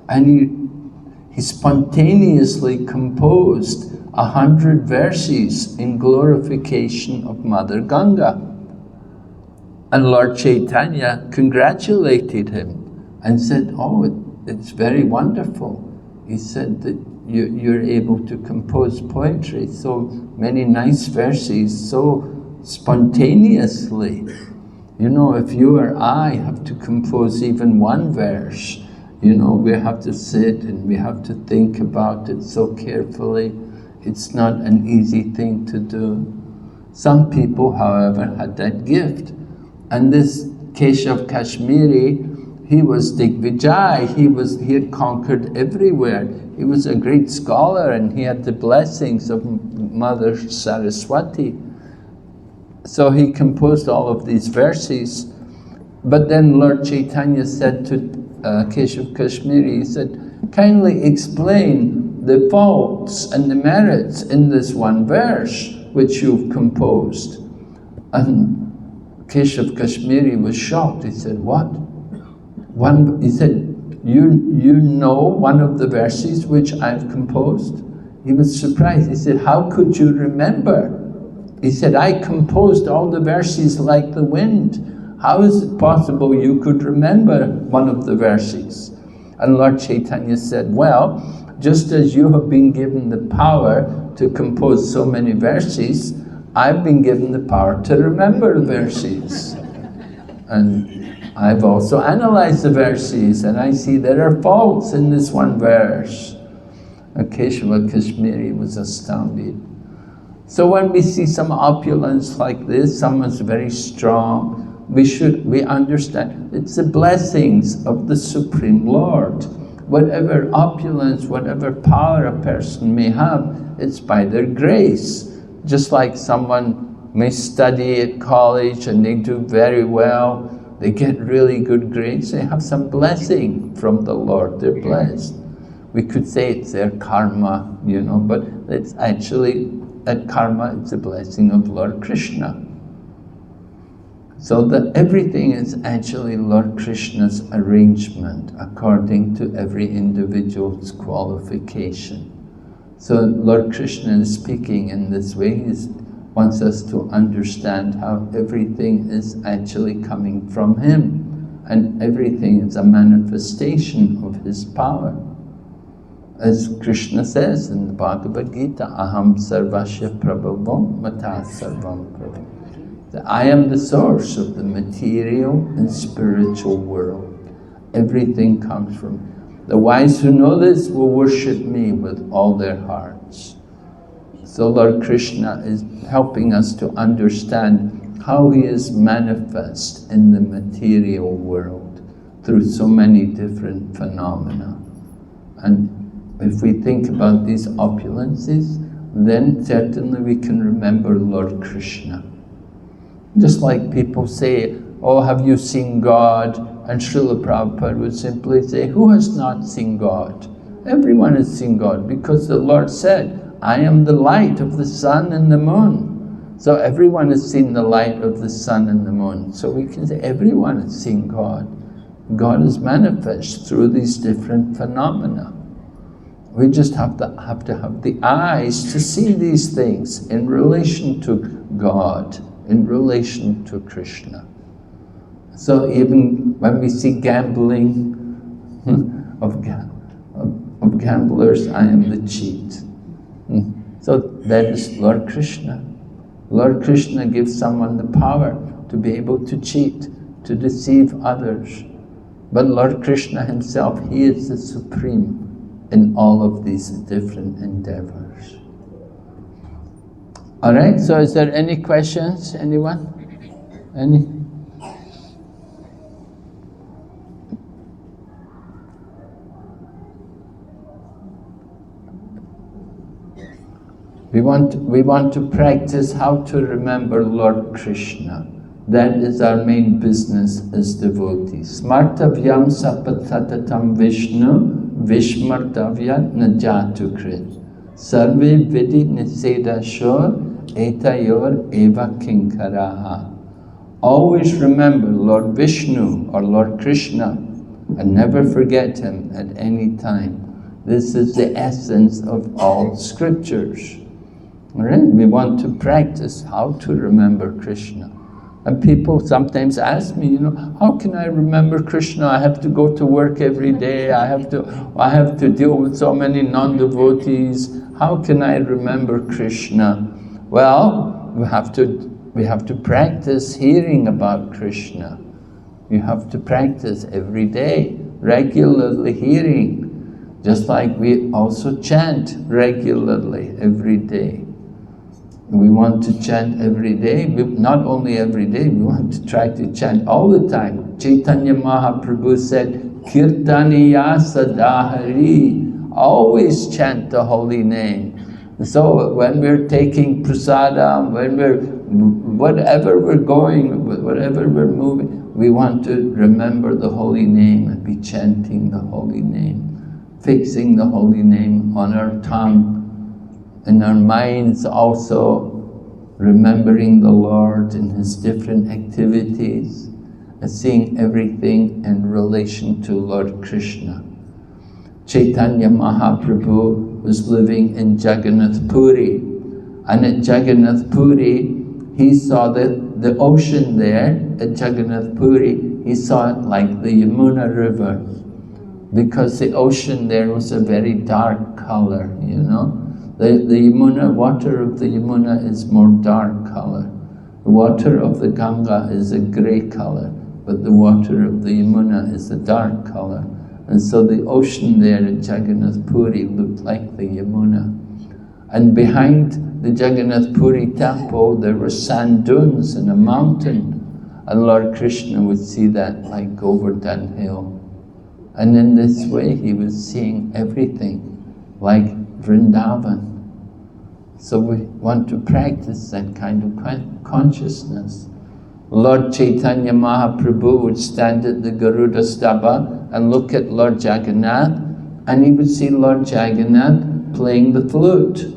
And he spontaneously composed 100 verses in glorification of Mother Ganga. And Lord Chaitanya congratulated him and said, oh, it's very wonderful. He said that you're able to compose poetry, so many nice verses, so spontaneously. You know, if you or I have to compose even one verse, you know, we have to sit and we have to think about it so carefully. It's not an easy thing to do. Some people, however, had that gift. And this Keshav Kashmiri, he was Digvijay, he had conquered everywhere. He was a great scholar and he had the blessings of Mother Saraswati. So he composed all of these verses. But then Lord Chaitanya said to Keshav Kashmiri, he said, kindly explain the faults and the merits in this one verse which you've composed. And Keshav Kashmiri was shocked. He said, what? He said, you know one of the verses which I've composed? He was surprised. He said, how could you remember? He said, I composed all the verses like the wind. How is it possible you could remember one of the verses? And Lord Chaitanya said, well, just as you have been given the power to compose so many verses, I've been given the power to remember the verses. And I've also analyzed the verses, and I see there are faults in this one verse. Keshava Kashmiri was astounded. So when we see some opulence like this, someone's very strong, we understand it's the blessings of the Supreme Lord. Whatever opulence, whatever power a person may have, it's by their grace. Just like someone may study at college and they do very well, they get really good grades, they have some blessing from the Lord, they're blessed. We could say it's their karma, you know, but it's actually, that karma is a blessing of Lord Krishna. So that everything is actually Lord Krishna's arrangement according to every individual's qualification. So Lord Krishna is speaking in this way. He wants us to understand how everything is actually coming from Him, and everything is a manifestation of His power. As Krishna says in the Bhagavad Gita, Aham sarvasya prabhavam mata sarvam prabhavam. I am the source of the material and spiritual world. Everything comes from me. The wise who know this will worship me with all their hearts. So Lord Krishna is helping us to understand how He is manifest in the material world through so many different phenomena. And if we think about these opulences, then certainly we can remember Lord Krishna. Just like people say, oh, have you seen God? And Srila Prabhupada would simply say, who has not seen God? Everyone has seen God, because the Lord said, I am the light of the sun and the moon. So everyone has seen the light of the sun and the moon. So we can say everyone has seen God. God is manifest through these different phenomena. We just have to have the eyes to see these things in relation to God, in relation to Krishna. So even when we see gambling of gamblers, I am the cheat. So that is Lord Krishna. Lord Krishna gives someone the power to be able to cheat, to deceive others. But Lord Krishna Himself, He is the Supreme in all of these different endeavors. All right, so is there any questions? Anyone? Any? We want to practice how to remember Lord Krishna. That is our main business as devotees. Smartavyam sapatatatam Vishnu Vishmartavya najatu krit. Sarve vidi niseda shor etayor eva kinkaraha. Always remember Lord Vishnu or Lord Krishna and never forget Him at any time. This is the essence of all scriptures. All right? We want to practice how to remember Krishna. And people sometimes ask me, how can I remember Krishna? I have to go to work every day. I have to deal with so many non-devotees. How can I remember Krishna? Well, we have to practice hearing about Krishna. You have to practice every day, regularly hearing. Just like we also chant regularly every day. We want to chant every day, not only every day, we want to try to chant all the time. Chaitanya Mahaprabhu said, Kirtaniya Sadahari, always chant the holy name. So when we're taking prasadam, whatever we're going, whatever we're moving, we want to remember the holy name and be chanting the holy name, fixing the holy name on our tongue. In our minds also, remembering the Lord in His different activities, and seeing everything in relation to Lord Krishna. Chaitanya Mahaprabhu was living in Jagannath Puri, and at Jagannath Puri, he saw the ocean there. At Jagannath Puri, he saw it like the Yamuna River. because the ocean there was a very dark color, you know. The Yamuna, water of the Yamuna is more dark color. The water of the Ganga is a grey color, but the water of the Yamuna is a dark color. And so the ocean there in Jagannath Puri looked like the Yamuna. And behind the Jagannath Puri temple there were sand dunes and a mountain. And Lord Krishna would see that like Govardhan Hill. And in this way he was seeing everything like Vrindavan. So we want to practice that kind of consciousness. Lord Chaitanya Mahaprabhu would stand at the Garuda Staba and look at Lord Jagannath, and he would see Lord Jagannath playing the flute.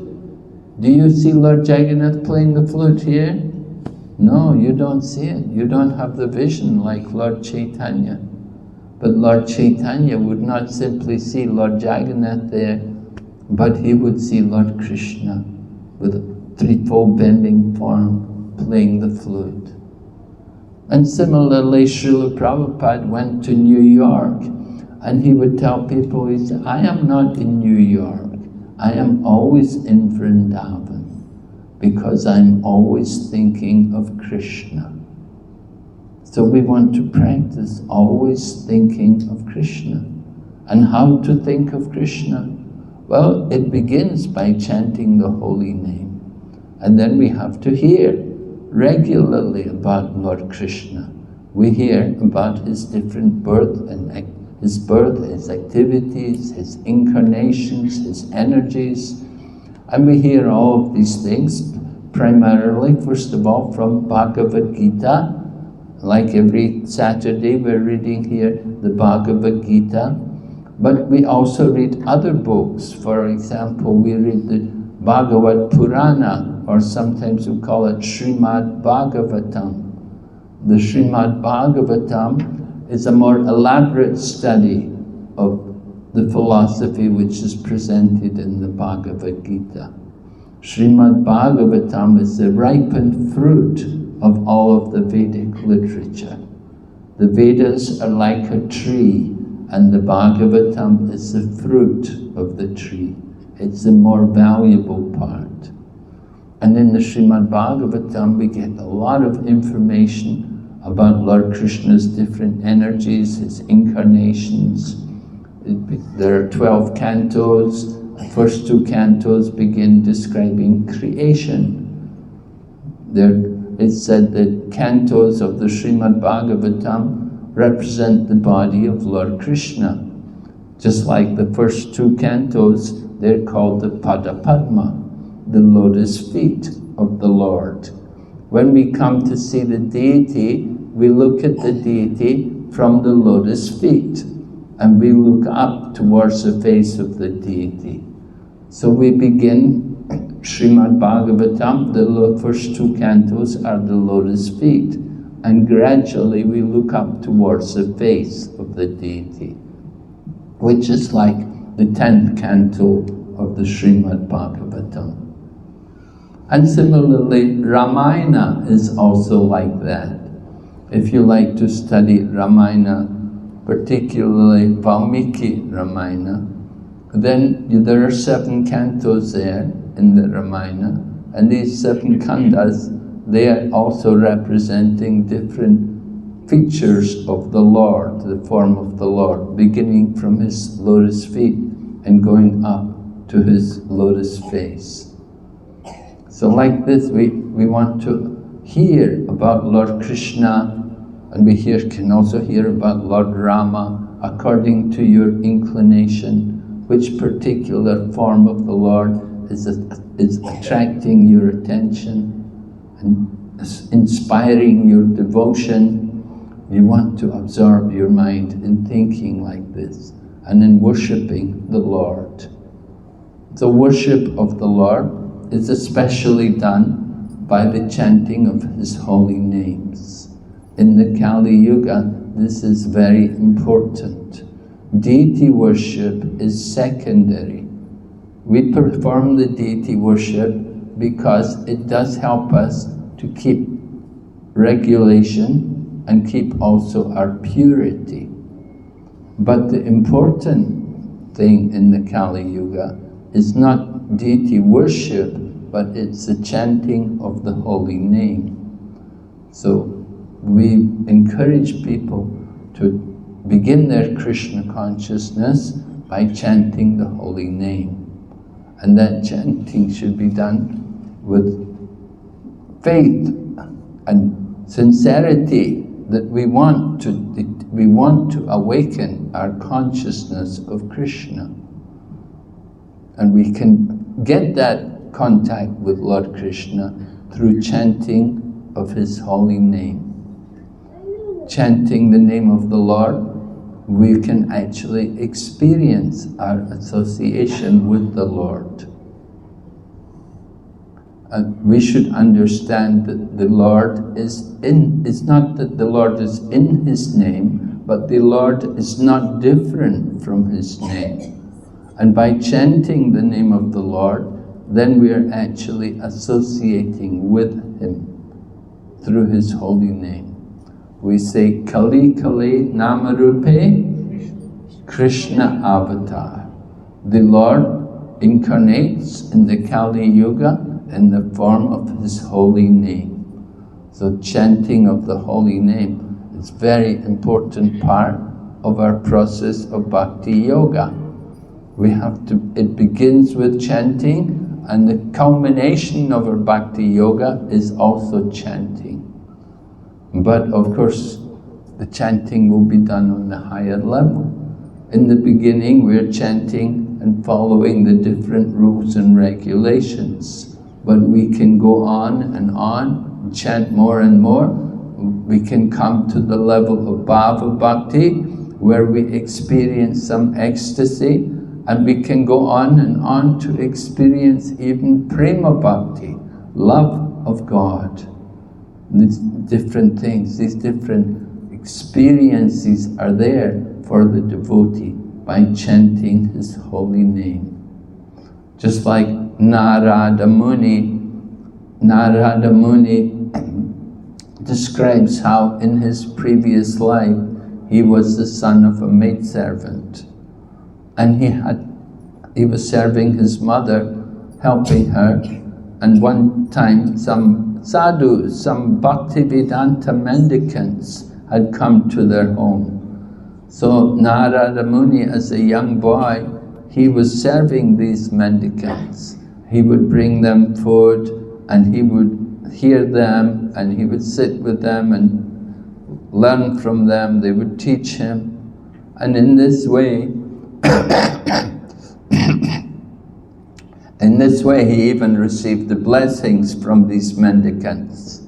Do you see Lord Jagannath playing the flute here? No, you don't see it. You don't have the vision like Lord Chaitanya. But Lord Chaitanya would not simply see Lord Jagannath there, but he would see Lord Krishna with a threefold bending form playing the flute. And similarly, Srila Prabhupada went to New York, and he would tell people, he said, I am not in New York, I am always in Vrindavan, because I'm always thinking of Krishna. So we want to practice always thinking of Krishna. And how to think of Krishna? Well, it begins by chanting the holy name. And then we have to hear regularly about Lord Krishna. We hear about his different his activities, his incarnations, his energies. And we hear all of these things primarily, first of all, from Bhagavad Gita. Like every Saturday we're reading here the Bhagavad Gita. But we also read other books. For example, we read the Bhagavad Purana, or sometimes we call it Srimad Bhagavatam. The Srimad Bhagavatam is a more elaborate study of the philosophy which is presented in the Bhagavad Gita. Srimad Bhagavatam is the ripened fruit of all of the Vedic literature. The Vedas are like a tree, and the Bhagavatam is the fruit of the tree. It's the more valuable part. And in the Srimad Bhagavatam we get a lot of information about Lord Krishna's different energies, his incarnations. There are 12 cantos. The first 2 cantos begin describing creation. It's said that cantos of the Srimad Bhagavatam represent the body of Lord Krishna. Just like the first 2 cantos, they're called the Pada Padma, the lotus feet of the Lord. When we come to see the deity, we look at the deity from the lotus feet, and we look up towards the face of the deity. So we begin Srimad Bhagavatam, the first 2 cantos are the lotus feet, and gradually we look up towards the face of the deity, which is like the 10th canto of the Srimad Bhagavatam. And similarly, Ramayana is also like that. If you like to study Ramayana, particularly Valmiki Ramayana, then there are 7 cantos there in the Ramayana, and these 7 kandas, they are also representing different features of the Lord, the form of the Lord, beginning from his lotus feet and going up to his lotus face. So like this, we want to hear about Lord Krishna, and we can also hear about Lord Rama, according to your inclination, which particular form of the Lord is attracting your attention and inspiring your devotion. You want to absorb your mind in thinking like this and in worshipping the Lord. The worship of the Lord is especially done by the chanting of his holy names. In the Kali Yuga, this is very important. Deity worship is secondary. We perform the deity worship because it does help us to keep regulation and keep also our purity. But the important thing in the Kali Yuga is not deity worship, but it's the chanting of the holy name. So we encourage people to begin their Krishna consciousness by chanting the holy name. And that chanting should be done with faith and sincerity, that we want to awaken our consciousness of Krishna. And we can get that contact with Lord Krishna through chanting of his holy name. Chanting the name of the Lord, we can actually experience our association with the Lord. And we should understand that the Lord is in, it's not that the Lord is in his name, but the Lord is not different from his name. And by chanting the name of the Lord, then we are actually associating with him through his holy name. We say, Kali Kali Namarupe Krishna Avatar. The Lord incarnates in the Kali Yuga in the form of his holy name. So chanting of the holy name is a very important part of our process of bhakti yoga. We have to, it begins with chanting, and the culmination of our bhakti yoga is also chanting. But of course, the chanting will be done on a higher level. In the beginning, we're chanting and following the different rules and regulations. But we can go on and chant more and more. We can come to the level of bhava bhakti, where we experience some ecstasy, and we can go on and on to experience even prema bhakti, love of God. These different things, these different experiences are there for the devotee by chanting his holy name. Just like Narada Muni describes how in his previous life he was the son of a maidservant, and he was serving his mother, helping her, and one time some sadhus, some Bhaktivedanta mendicants had come to their home. So Narada Muni, as a young boy, he was serving these mendicants. He would bring them food, and he would hear them, and he would sit with them and learn from them. They would teach him. And in this way, he even received the blessings from these mendicants,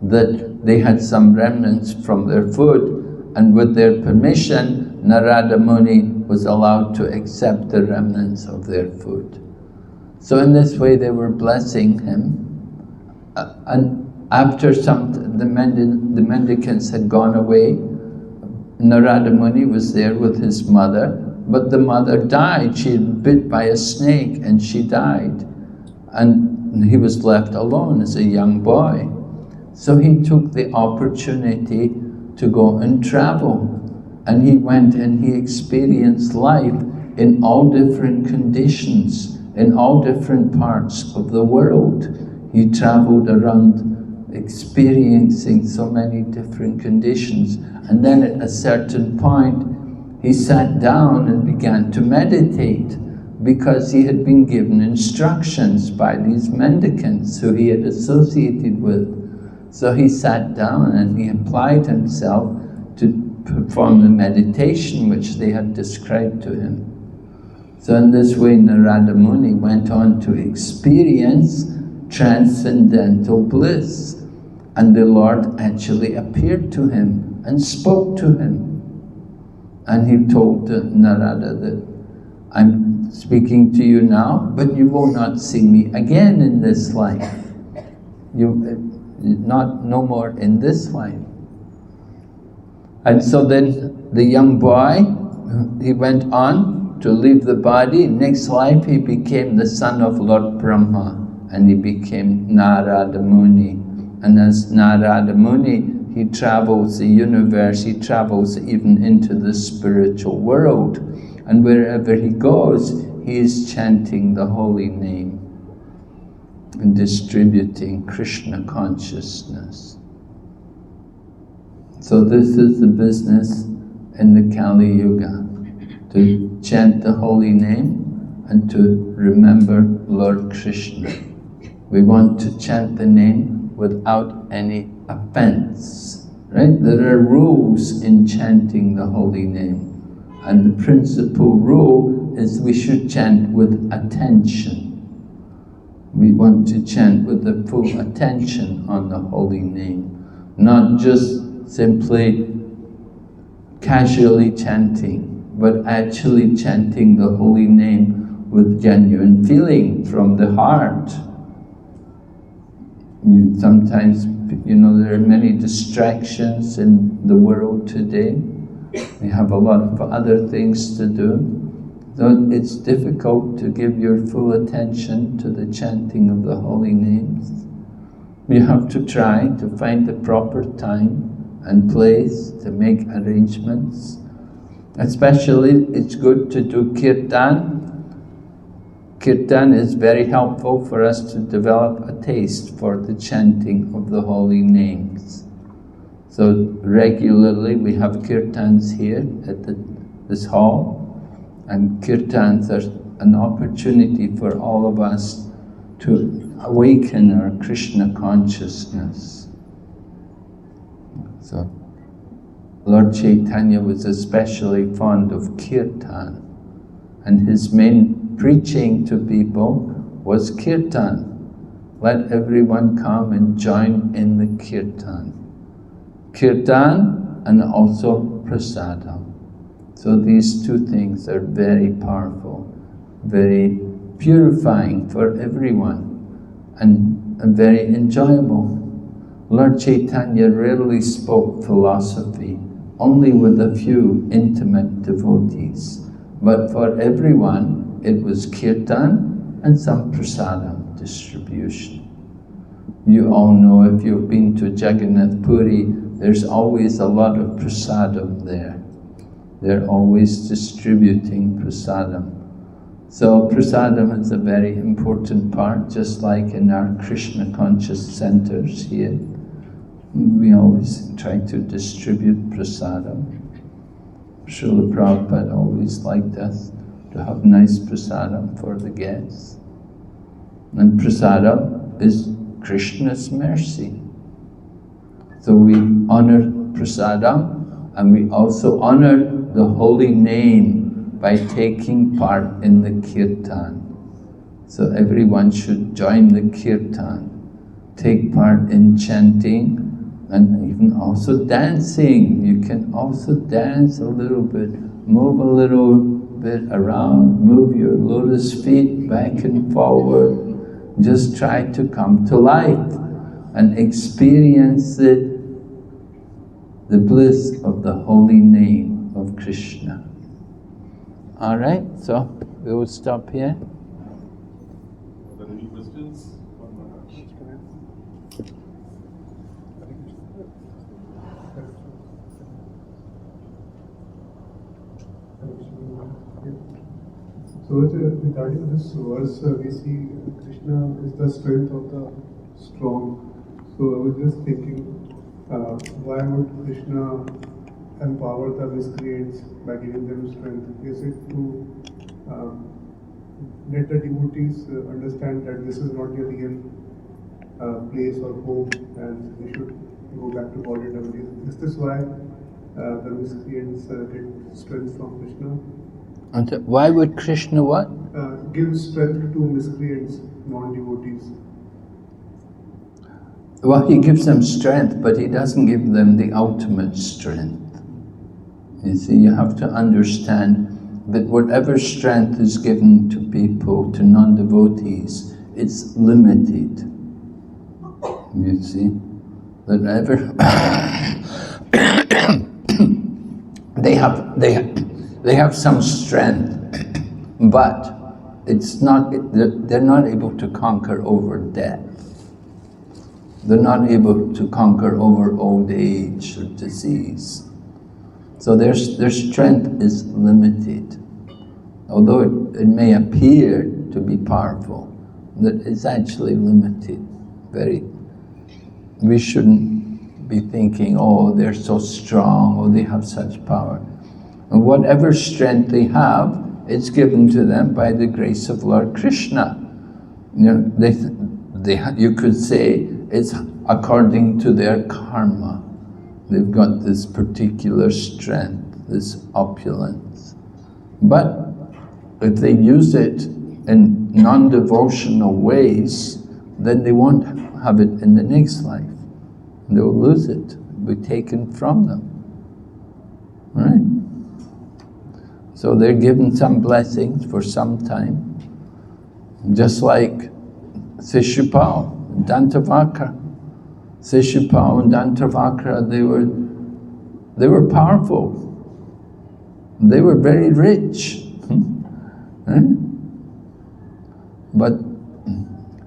that they had some remnants from their food, and with their permission, Narada Muni was allowed to accept the remnants of their food. So in this way they were blessing him. And after the mendicants had gone away, Narada Muni was there with his mother, but the mother died. She had bit by a snake and she died. And he was left alone as a young boy. So he took the opportunity to go and travel. And he went and he experienced life in all different conditions, in all different parts of the world. He traveled around experiencing so many different conditions. And then at a certain point, he sat down and began to meditate, because he had been given instructions by these mendicants who he had associated with. So he sat down and he applied himself to perform the meditation which they had described to him. So in this way, Narada Muni went on to experience transcendental bliss. And the Lord actually appeared to him and spoke to him. And he told Narada that, I'm speaking to you now, but you will not see me again in this life. No more in this life. And so then the young boy, he went on to leave the body. Next life he became the son of Lord Brahma, and he became Narada Muni. And as Narada Muni, he travels the universe, he travels even into the spiritual world. And wherever he goes, he is chanting the holy name and distributing Krishna consciousness. So this is the business in the Kali Yuga, to chant the holy name and to remember Lord Krishna. We want to chant the name without any offense, right? There are rules in chanting the holy name. And the principal rule is we should chant with attention. We want to chant with the full attention on the holy name, not just simply casually chanting, but actually chanting the holy name with genuine feeling from the heart. Sometimes, there are many distractions in the world today. We have a lot of other things to do. So it's difficult to give your full attention to the chanting of the holy names. You have to try to find the proper time and place to make arrangements. Especially, it's good to do kirtan. Kirtan is very helpful for us to develop a taste for the chanting of the holy names. So regularly we have kirtans here at this hall, and kirtans are an opportunity for all of us to awaken our Krishna consciousness. So Lord Chaitanya was especially fond of kirtan, and his main preaching to people was kirtan. Let everyone come and join in the kirtan. Kirtan and also prasadam. So these two things are very powerful, very purifying for everyone, and very enjoyable. Lord Chaitanya rarely spoke philosophy, only with a few intimate devotees. But for everyone, it was kirtan and some prasadam distribution. You all know, if you've been to Jagannath Puri, there's always a lot of prasadam there. They're always distributing prasadam. So prasadam is a very important part, just like in our Krishna conscious centers here. We always try to distribute prasadam. Srila Prabhupada always liked us to have nice prasadam for the guests. And prasadam is Krishna's mercy. So we honor prasadam, and we also honor the holy name by taking part in the kirtan. So everyone should join the kirtan, take part in chanting, and even also dancing. You can also dance a little bit, move a little bit around, move your lotus feet back and forward. Just try to come to life and experience the bliss of the holy name of Krishna. All right, so we will stop here. Are there any questions for Maharaj? So regarding this verse, we see Krishna is the strength of the strong. So I was just thinking, why would Krishna empower the miscreants by giving them strength? Is it to let the devotees understand that this is not their real place or home, and they should go back to Gauranga? Is this why the miscreants get strength from Krishna? And why would Krishna what? Give strength to miscreants, non-devotees. Well, he gives them strength, but he doesn't give them the ultimate strength. You see, you have to understand that whatever strength is given to people, to non-devotees, it's limited. You see, whatever they have some strength, but it's not. They're not able to conquer over death. They're not able to conquer over old age or disease. So their strength is limited. Although it may appear to be powerful, that it's actually limited. We shouldn't be thinking, oh, they're so strong, oh, they have such power. And whatever strength they have, it's given to them by the grace of Lord Krishna. You know, you could say it's according to their karma. They've got this particular strength, this opulence. But if they use it in non-devotional ways, then they won't have it in the next life. They'll lose it, it'll be taken from them. Right? So they're given some blessings for some time. Just like Shishupal, Dantavakra. Shishupal and Dantavakra, they were powerful. They were very rich. Right? But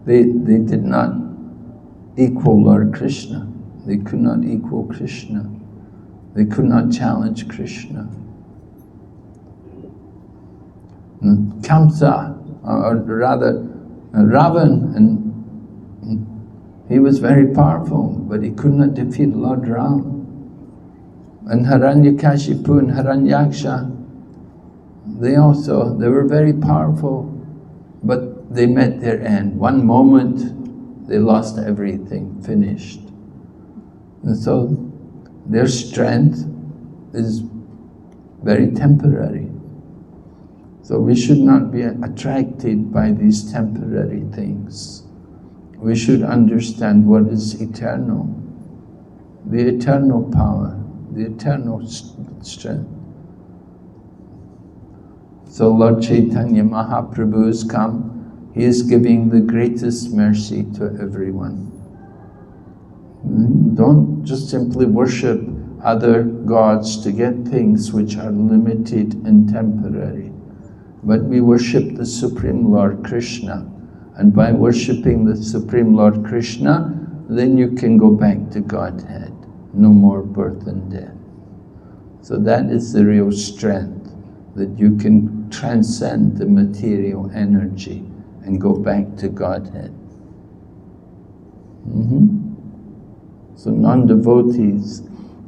they did not equal Lord Krishna. They could not equal Krishna. They could not challenge Krishna. And Kamsa, or rather Ravan, and he was very powerful, but he could not defeat Lord Ram. And Hiranyakashipu and Hiranyaksha, they were very powerful, but they met their end. One moment, they lost everything, finished. And so their strength is very temporary. So we should not be attracted by these temporary things. We should understand what is eternal, the eternal power, the eternal strength. So Lord Chaitanya Mahaprabhu has come. He is giving the greatest mercy to everyone. Don't just simply worship other gods to get things which are limited and temporary. But we worship the Supreme Lord Krishna. And by worshipping the Supreme Lord Krishna, then you can go back to Godhead. No more birth and death. So that is the real strength, that you can transcend the material energy and go back to Godhead. So non-devotees,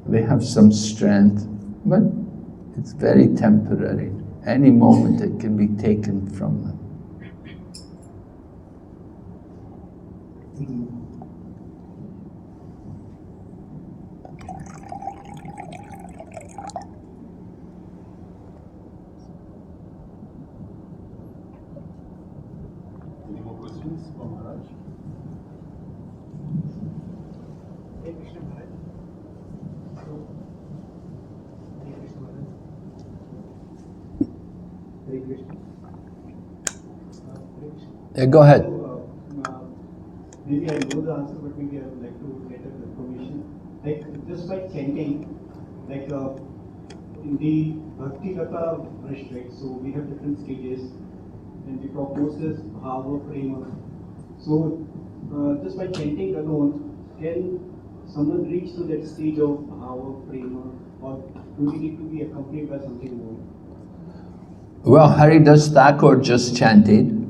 they have some strength, but it's very temporary. Any moment it can be taken from them. Any more questions for Maharaj? Hare Krishna Maharaj. Hare Krishna Maharaj. Hare Krishna. Hare Krishna. Yeah, go ahead. Maybe I know the answer, but maybe I would like to get a confirmation. Like just by chanting, like in the Bhakti Kata Vrish, right? So we have different stages, and the topmost is Bhava Prema. So just by chanting alone, can someone reach to that stage of Bhava Prema, or do we need to be accompanied by something more? Well, Haridas Thakur just chanted,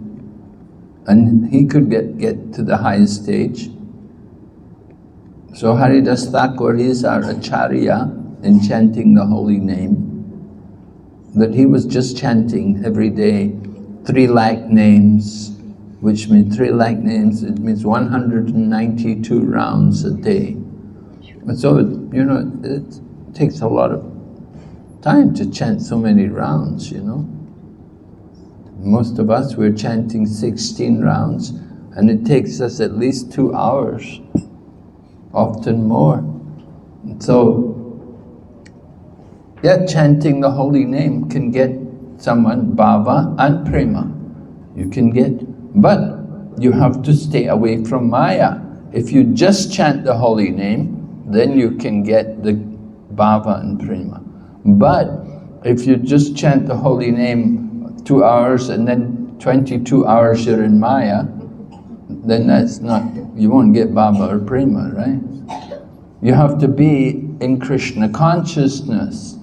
and he could get to the highest stage. So Haridas Thakur, he is our acharya in chanting the holy name. That he was just chanting every day 3 lakh names, which means 3 lakh names, it means 192 rounds a day. And so, you know, it takes a lot of time to chant so many rounds, you know. Most of us, we're chanting 16 rounds, and it takes us at least 2 hours, often more. So, yeah, chanting the holy name can get someone bhava and prema. You can get, but you have to stay away from Maya. If you just chant the holy name, then you can get the bhava and prema. But if you just chant the holy name 2 hours and then 22 hours you're in Maya, then that's not you won't get Baba or Prema, right? You have to be in Krishna consciousness.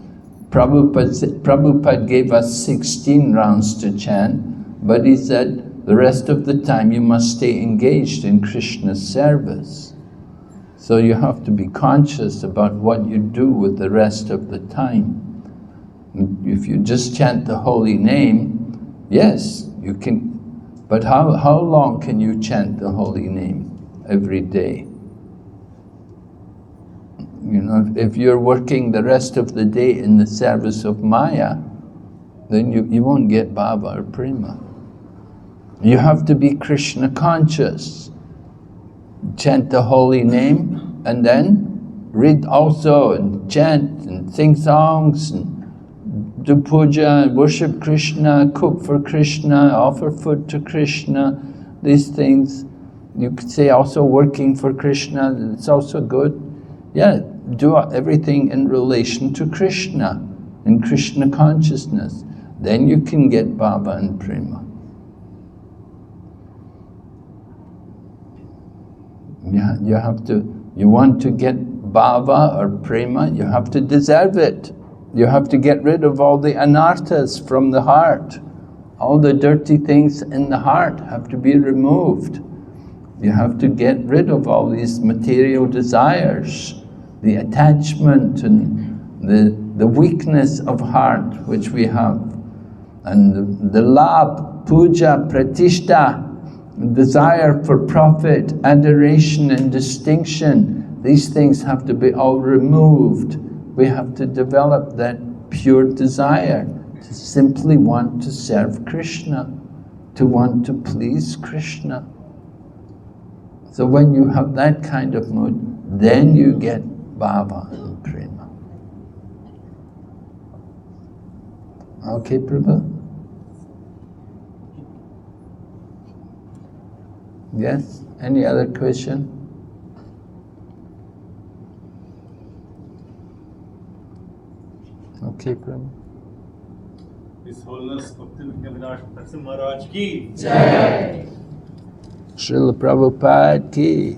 Prabhupada gave us 16 rounds to chant, but he said the rest of the time you must stay engaged in Krishna's service. So you have to be conscious about what you do with the rest of the time. If you just chant the holy name, yes, you can, but how long can you chant the holy name every day? You know, if you're working the rest of the day in the service of Maya, then you won't get Baba or Prema. You have to be Krishna conscious. Chant the holy name and then read also and chant and sing songs and do puja, worship Krishna, cook for Krishna, offer food to Krishna, these things. You could say also working for Krishna, it's also good. Yeah, do everything in relation to Krishna, in Krishna consciousness. Then you can get Baba and Prema. You want to get Baba or Prema, you have to deserve it. You have to get rid of all the anarthas from the heart. All the dirty things in the heart have to be removed. You have to get rid of all these material desires, the attachment and the weakness of heart which we have. And the labh, puja, pratishta, desire for profit, adoration and distinction, these things have to be all removed. We have to develop that pure desire to simply want to serve Krishna, to want to please Krishna. So when you have that kind of mood, then you get Baba and Prema. Okay, Prabhu? Yes? Any other question? Okay, Prabhu. His Holiness Bhakti Vinyaminash Narasimha Maharaj ki Srila Prabhupada ki.